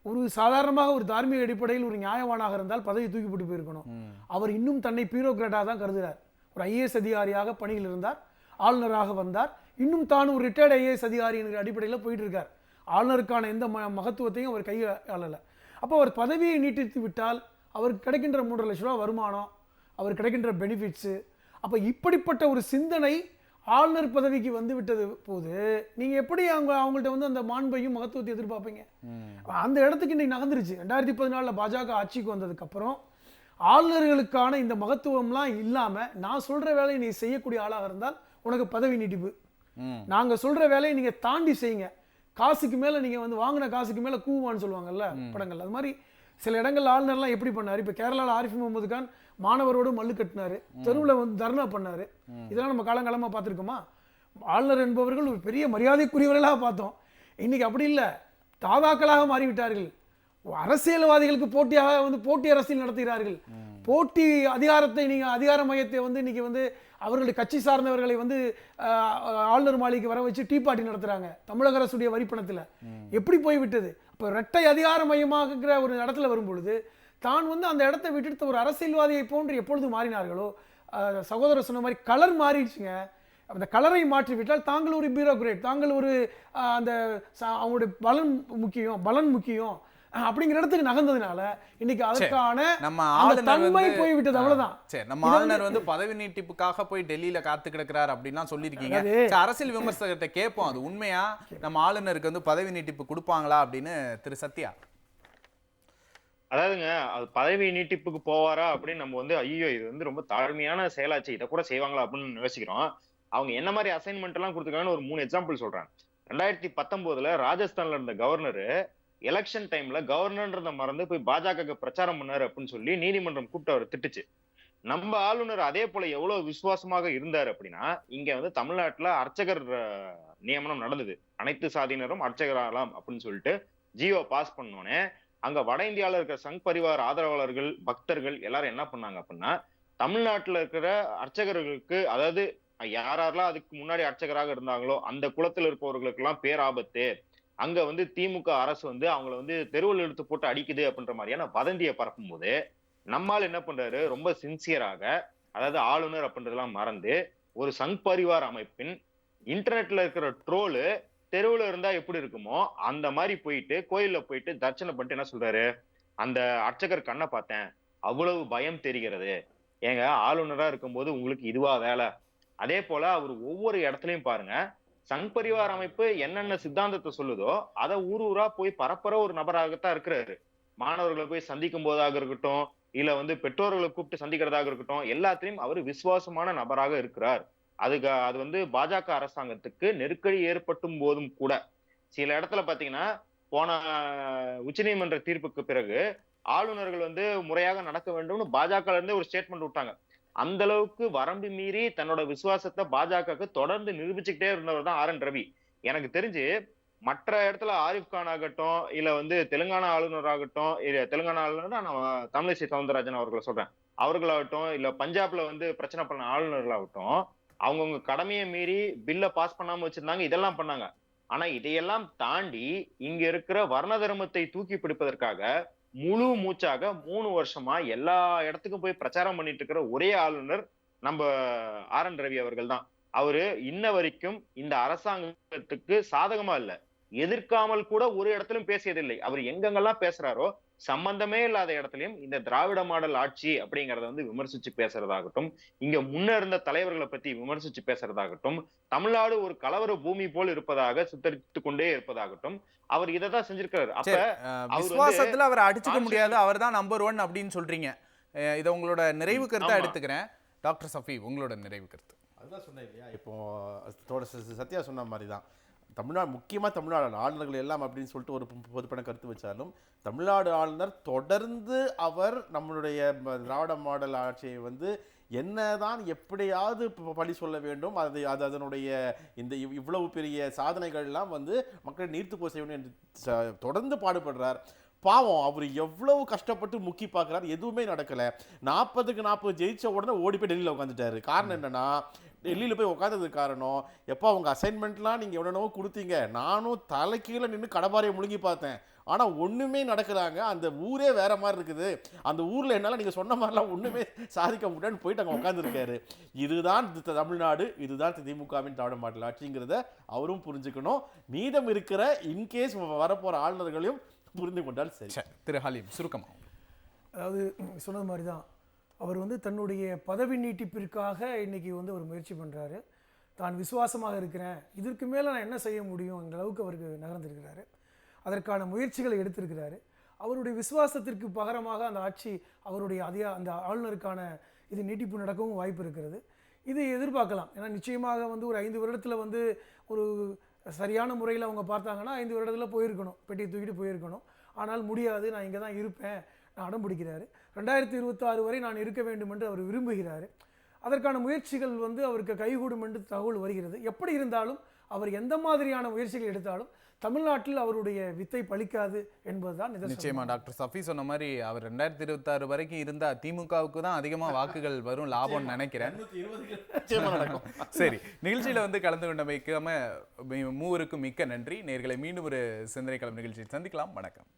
Speaker 3: ஒரு சாதாரணமாக ஒரு தார்மீக அடிப்படையில் ஒரு நியாயவானாக இருந்தால் பதவி தூக்கி போட்டு போயிருக்கணும். அவர் இன்னும் தன்னை பியூரோக்ராட்டாக தான் கருதுகிறார். ஒரு ஐஏஎஸ் அதிகாரியாக பணியில் இருந்தார், ஆளுநராக வந்தார், இன்னும் தான் ஒரு ரிட்டையர்டு ஐஏஎஸ் அதிகாரி என்கிற அடிப்படையில் போயிட்டு இருக்கார். ஆளுநருக்கான எந்த மகத்துவத்தையும் அவர் கையாளலை. அப்போ அவர் பதவியை நீட்டித்து விட்டால் அவருக்கு கிடைக்கின்ற 3 லட்ச ரூபா வருமானம், அவர் கிடைக்கின்ற பெனிஃபிட்ஸு, அப்போ இப்படிப்பட்ட ஒரு சிந்தனை ஆளுநர் பதவிக்கு வந்து விட்டது போது நீங்கள் எப்படி அவங்கள்ட்ட வந்து அந்த மாண்பையும் மகத்துவத்தை எதிர்பார்ப்பீங்க? அந்த இடத்துக்கு இன்னைக்கு நகர்ந்துருச்சு. 2014 பாஜக ஆட்சிக்கு வந்ததுக்கப்புறம் ஆளுநர்களுக்கான இந்த மகத்துவம்லாம் இல்லாமல், நான் சொல்கிற வேலையை நீ செய்யக்கூடிய ஆளாக இருந்தால் உனக்கு பதவி நீட்டிப்பு, நாங்கள் சொல்கிற வேலையை நீங்கள் தாண்டி செய்யுங்க, காசுக்கு மேலே நீங்கள் வந்து வாங்கின காசுக்கு மேலே கூவான்னு சொல்லுவாங்கல்ல படங்கள், அது மாதிரி சில இடங்கள் ஆளுநர்லாம் எப்படி பண்ணார். இப்போ கேரளாவில் ஆரிஃப் முகமது கான் மாணவரோடு மல்லு கட்டினார், தெருவில் வந்து தர்ணா பண்ணார். இதெல்லாம் நம்ம காலங்காலமாக பார்த்துருக்கோமா? ஆளுநர் என்பவர்கள் ஒரு பெரிய மரியாதைக்குரியவர்களாக பார்த்தோம். இன்னைக்கு அப்படி இல்லை, தாதாக்களாக மாறிவிட்டார்கள். அரசியல்வாதிகளுக்கு போட்டியாக வந்து போட்டி அரசியல் நடத்துகிறார்கள். போட்டி அதிகாரத்தை, நீங்கள் அதிகார மையத்தை வந்து இன்னைக்கு வந்து அவர்களுடைய கட்சி சார்ந்தவர்களை வந்து ஆளுநர் மாளிகைக்கு வர வச்சு டீ பார்ட்டி நடத்துகிறாங்க தமிழக அரசுடைய வரிப்பணத்தில். எப்படி போய்விட்டது? இப்போ இரட்டை அதிகார மையமாகிற ஒரு இடத்துல வரும்பொழுது தான் வந்து அந்த இடத்தை விட்டுட்டு ஒரு அரசியல்வாதியை போன்று எப்பொழுது மாறினார்களோ, சகோதரர் சொன்ன மாதிரி கலர் மாறிடுச்சுங்க. அந்த கலரை மாற்றிவிட்டால் தாங்கள் ஒரு பியூரோக்ரேட், தாங்கள் ஒரு அந்த அவங்களுடைய பலன் முக்கியம் அப்படிங்கிற இடத்துக்கு நகர்ந்ததுனால இன்னைக்கு அதுக்கான நம்ம தன்மை போய்விட்டது. அவ்வளவுதான்.
Speaker 1: சரி, நம்ம ஆளுநர் வந்து பதவி நீட்டிப்புக்காக போய் டெல்லியில காத்து கிடக்கிறார் அப்படின்லாம் சொல்லியிருக்கீங்க. அரசியல் விமர்சகர்கிட்ட கேட்போம், அது உண்மையா நம்ம ஆளுநருக்கு வந்து பதவி நீட்டிப்பு கொடுப்பாங்களா அப்படின்னு திரு சத்யா.
Speaker 4: அதாவதுங்க, அது பதவி நீட்டிப்புக்கு போவாரா அப்படின்னு நம்ம வந்து ஐயோ இது வந்து ரொம்ப தாழ்மையான செயலாச்சு, இதை கூட செய்வாங்களா அப்படின்னு யோசிக்கிறோம். அவங்க என்ன மாதிரி அசைன்மெண்ட் எல்லாம் கொடுத்துருக்காங்கன்னு ஒரு 3 எக்ஸாம்பிள் சொல்றாங்க. 2019 ராஜஸ்தான்ல இருந்த கவர்னர் எலெக்ஷன் டைம்ல கவர்னர்ன்றத மறந்து போய் பாஜக பிரச்சாரம் பண்ணாரு அப்படின்னு சொல்லி நீதிமன்றம் கூப்பிட்டு அவர் திட்டுச்சு. நம்ம ஆளுநர் அதே போல எவ்வளவு விசுவாசமாக இருந்தாரு அப்படின்னா, இங்க வந்து தமிழ்நாட்டுல அர்ச்சகர் நியமனம் நடந்தது. அனைத்து சாதியினரும் அர்ச்சகராகலாம் அப்படின்னு சொல்லிட்டு ஜியோ பாஸ் பண்ணோன்னே அங்க வட இந்தியாவில இருக்கிற சங் பரிவார் ஆதரவாளர்கள், பக்தர்கள் எல்லாரும் என்ன பண்ணாங்க அப்படின்னா, தமிழ்நாட்டுல இருக்கிற அர்ச்சகர்களுக்கு, அதாவது யாரெல்லாம் அதுக்கு முன்னாடி அர்ச்சகராக இருந்தாங்களோ அந்த குலத்துல இருப்பவர்களுக்கு எல்லாம் பேராபத்து, அங்க வந்து திமுக அரசு வந்து அவங்கள வந்து தெருவில் எடுத்து போட்டு அடிக்குது அப்படின்ற மாதிரியான வதந்தியை பரப்பும் போது நம்மால் என்ன பண்றாரு, ரொம்ப சின்சியராக, அதாவது ஆளுநர் அப்படின்றதெல்லாம் மறந்து ஒரு சங் பரிவார் அமைப்பின் இன்டர்நெட்ல இருக்கிற ட்ரோலு தெருவுல இருந்தா எப்படி இருக்குமோ அந்த மாதிரி போயிட்டு கோயில்ல போயிட்டு தர்ச்சனை பண்ணிட்டு என்ன சொல்றாரு, அந்த அர்ச்சகர் கண்ணை பார்த்தேன், அவ்வளவு பயம் தெரிகிறது. ஏங்க ஆளுநரா இருக்கும்போது உங்களுக்கு இதுவா வேலை? அதே போல அவர் ஒவ்வொரு இடத்துலயும் பாருங்க, சங் பரிவார் அமைப்பு என்னென்ன சித்தாந்தத்தை சொல்லுதோ அதை ஊர் ஊரா போய் பரப்புற ஒரு நபராகத்தான் இருக்கிறாரு. மாணவர்களை போய் சந்திக்கும் போதாக இருக்கட்டும், இல்ல பெற்றோர்களை கூப்பிட்டு சந்திக்கிறதாக இருக்கட்டும், எல்லாத்திலையும் அவர் விசுவாசமான நபராக இருக்கிறார். அது பாஜக அரசாங்கத்துக்கு நெருக்கடி ஏற்பட்டும் போதும் கூட சில இடத்துல பாத்தீங்கன்னா, போன உச்சநீதிமன்ற தீர்ப்புக்கு பிறகு ஆளுநர்கள் முறையாக நடக்க வேண்டும்னு பாஜக இருந்தே ஒரு ஸ்டேட்மெண்ட் விட்டாங்க. அந்த அளவுக்கு வரம்பு மீறி தன்னோட விசுவாசத்தை பாஜகவுக்கு தொடர்ந்து நிரூபிச்சுக்கிட்டே இருந்தவர் தான் ஆர் என் ரவி. எனக்கு தெரிஞ்சு மற்ற இடத்துல ஆரிஃப் கான் ஆகட்டும், இல்ல தெலுங்கானா ஆளுநர் ஆகட்டும், இல்ல தெலுங்கானா ஆளுநர் நான் தமிழிசை சவுந்தரராஜன் அவர்களை சொல்றேன், அவர்களாகட்டும், இல்ல பஞ்சாப்ல பிரச்சனை பண்ண ஆளுநர்களாகட்டும், அவங்கவுங்க கடமையை மீறி பில்ல பாஸ் பண்ணாம வச்சிருந்தாங்க, இதெல்லாம் பண்ணாங்க. ஆனா இதையெல்லாம் தாண்டி இங்க இருக்கிற வர்ண தர்மத்தை தூக்கி பிடிப்பதற்காக முழு மூச்சாக 3 வருஷமா எல்லா இடத்துக்கும் போய் பிரச்சாரம் பண்ணிட்டு இருக்கிற ஒரே ஆளுநர் நம்ம ஆர் என் ரவி அவர்கள் தான். அவரு இன்ன வரைக்கும் இந்த அரசாங்கத்துக்கு சாதகமா இல்ல, எதிர்க்காமல் கூட ஒரு இடத்திலும் பேசியதில்லை. அவர் எங்கெங்கெல்லாம் பேசுறாரோ சம்பந்தமே இல்லாத இடத்துலயும் இந்த திராவிட மாடல் ஆட்சி அப்படிங்கறத விமர்சிச்சு பேசுறதாகட்டும், இங்க முன்ன இருந்த தலைவர்களை பத்தி விமர்சிச்சு பேசுறதாகட்டும், தமிழ்நாடு ஒரு கலவர பூமி போல் இருப்பதாக சித்தரித்து கொண்டே இருப்பதாகட்டும், அவர் இதைதான் செஞ்சிருக்காரு. அப்ப அவர்
Speaker 1: விசுவாசத்துல அவரை அடிச்சுக்க முடியாது, அவர் தான் நம்பர் 1 அப்படின்னு சொல்றீங்க. இதை உங்களோட நிறைவு கருத்தா எடுத்துக்கிறேன். டாக்டர் சஃபி, உங்களோட நிறைவு கருத்து.
Speaker 2: அதுதான் சொன்னேன் இல்லையா, இப்போ சத்யா சொன்ன மாதிரி தான். தமிழ்நாடு, முக்கியமாக தமிழ்நாடு ஆளுநர்கள் எல்லாம் அப்படின்னு சொல்லிட்டு ஒரு பொதுப்பட கருத்து வச்சாலும், தமிழ்நாடு ஆளுநர் தொடர்ந்து அவர் நம்மளுடைய திராவிட மாடல் ஆட்சியை என்னதான் எப்படியாவது பழி சொல்ல வேண்டும், அது அதனுடைய இந்த இவ்வளவு பெரிய சாதனைகள்லாம் மக்களை நீர்த்து போய் செய்யணும் என்று தொடர்ந்து பாடுபடுறார். பாவம், அவர் எவ்வளவு கஷ்டப்பட்டு முக்கி பார்க்குறாரு, எதுவுமே நடக்கலை. 40க்கு 40 ஜெயிச்ச உடனே ஓடி போய் டெல்லியில் உட்காந்துட்டாரு. காரணம் என்னன்னா, டெல்லியில் போய் உட்காந்ததுக்கு காரணம், எப்போ அவங்க அசைன்மெண்ட்லாம் நீங்கள் எவ்வளோ கொடுத்தீங்க, நானும் தலைக்கீழே நின்று கடப்பாறையை முழுங்கி பார்த்தேன், ஆனால் ஒன்றுமே நடக்கிறாங்க, அந்த ஊரே வேற மாதிரி இருக்குது, அந்த ஊரில் என்னால் நீங்கள் சொன்ன மாதிரிலாம் ஒன்றுமே சாதிக்க முடியாதுன்னு போயிட்டு அங்கே உட்காந்துருக்காரு. இதுதான் தமிழ்நாடு, இதுதான் திமுகவின் திராவிட மாடல் ஆட்சிங்கிறத அவரும் புரிஞ்சுக்கணும். மீதம் இருக்கிற இன்கேஸ் வரப்போகிற ஆளுநர்களையும் புரிந்து கொண்டால் சரி.
Speaker 1: திரு ஹலீம், சுருக்கமாக.
Speaker 3: அதாவது சொன்னது மாதிரி தான், அவர் தன்னுடைய பதவி நீட்டிப்பிற்காக இன்னைக்கு ஒரு முயற்சி பண்ணுறாரு. தான் விசுவாசமாக இருக்கிறேன், இதற்கு மேலே நான் என்ன செய்ய முடியும் என்ற அளவுக்கு அவருக்கு நகர்ந்திருக்கிறாரு. அதற்கான முயற்சிகளை எடுத்திருக்கிறாரு. அவருடைய விசுவாசத்திற்கு பகரமாக அந்த ஆட்சி அவருடைய அந்த ஆளுநருக்கான இது நீட்டிப்பு நடக்கவும் வாய்ப்பு இருக்கிறது. இதை எதிர்பார்க்கலாம். ஏன்னா நிச்சயமாக ஒரு 5 வருடத்தில் ஒரு சரியான முறையில் அவங்க பார்த்தாங்கன்னா 5 வருடத்தில் போயிருக்கணும், பெட்டியை தூக்கிட்டு போயிருக்கணும். ஆனால் முடியாது, நான் இங்கே தான் இருப்பேன், நான் அடம் பிடிக்கிறாரு. 2026 வரை நான் இருக்க வேண்டும் என்று அவர் விரும்புகிறார். அதற்கான முயற்சிகள் அவருக்கு கைகூடும் என்று தகவல் வருகிறது. எப்படி இருந்தாலும் அவர் எந்த மாதிரியான முயற்சிகள் எடுத்தாலும் தமிழ்நாட்டில் அவருடைய வித்தை பலிக்காது என்பதுதான்
Speaker 1: நிச்சயமா. டாக்டர் சஃபி சொன்ன மாதிரி அவர் 2026 வரைக்கும் இருந்தா திமுகவுக்கு தான் அதிகமா வாக்குகள் வரும் லாபம்னு நினைக்கிறேன். சரி, நிகழ்ச்சியில கலந்து கொண்டமைக்காம மூவருக்கும் மிக்க நன்றி. நேர்களை மீண்டும் ஒரு சிந்தனை களம் நிகழ்ச்சியில் சந்திக்கலாம். வணக்கம்.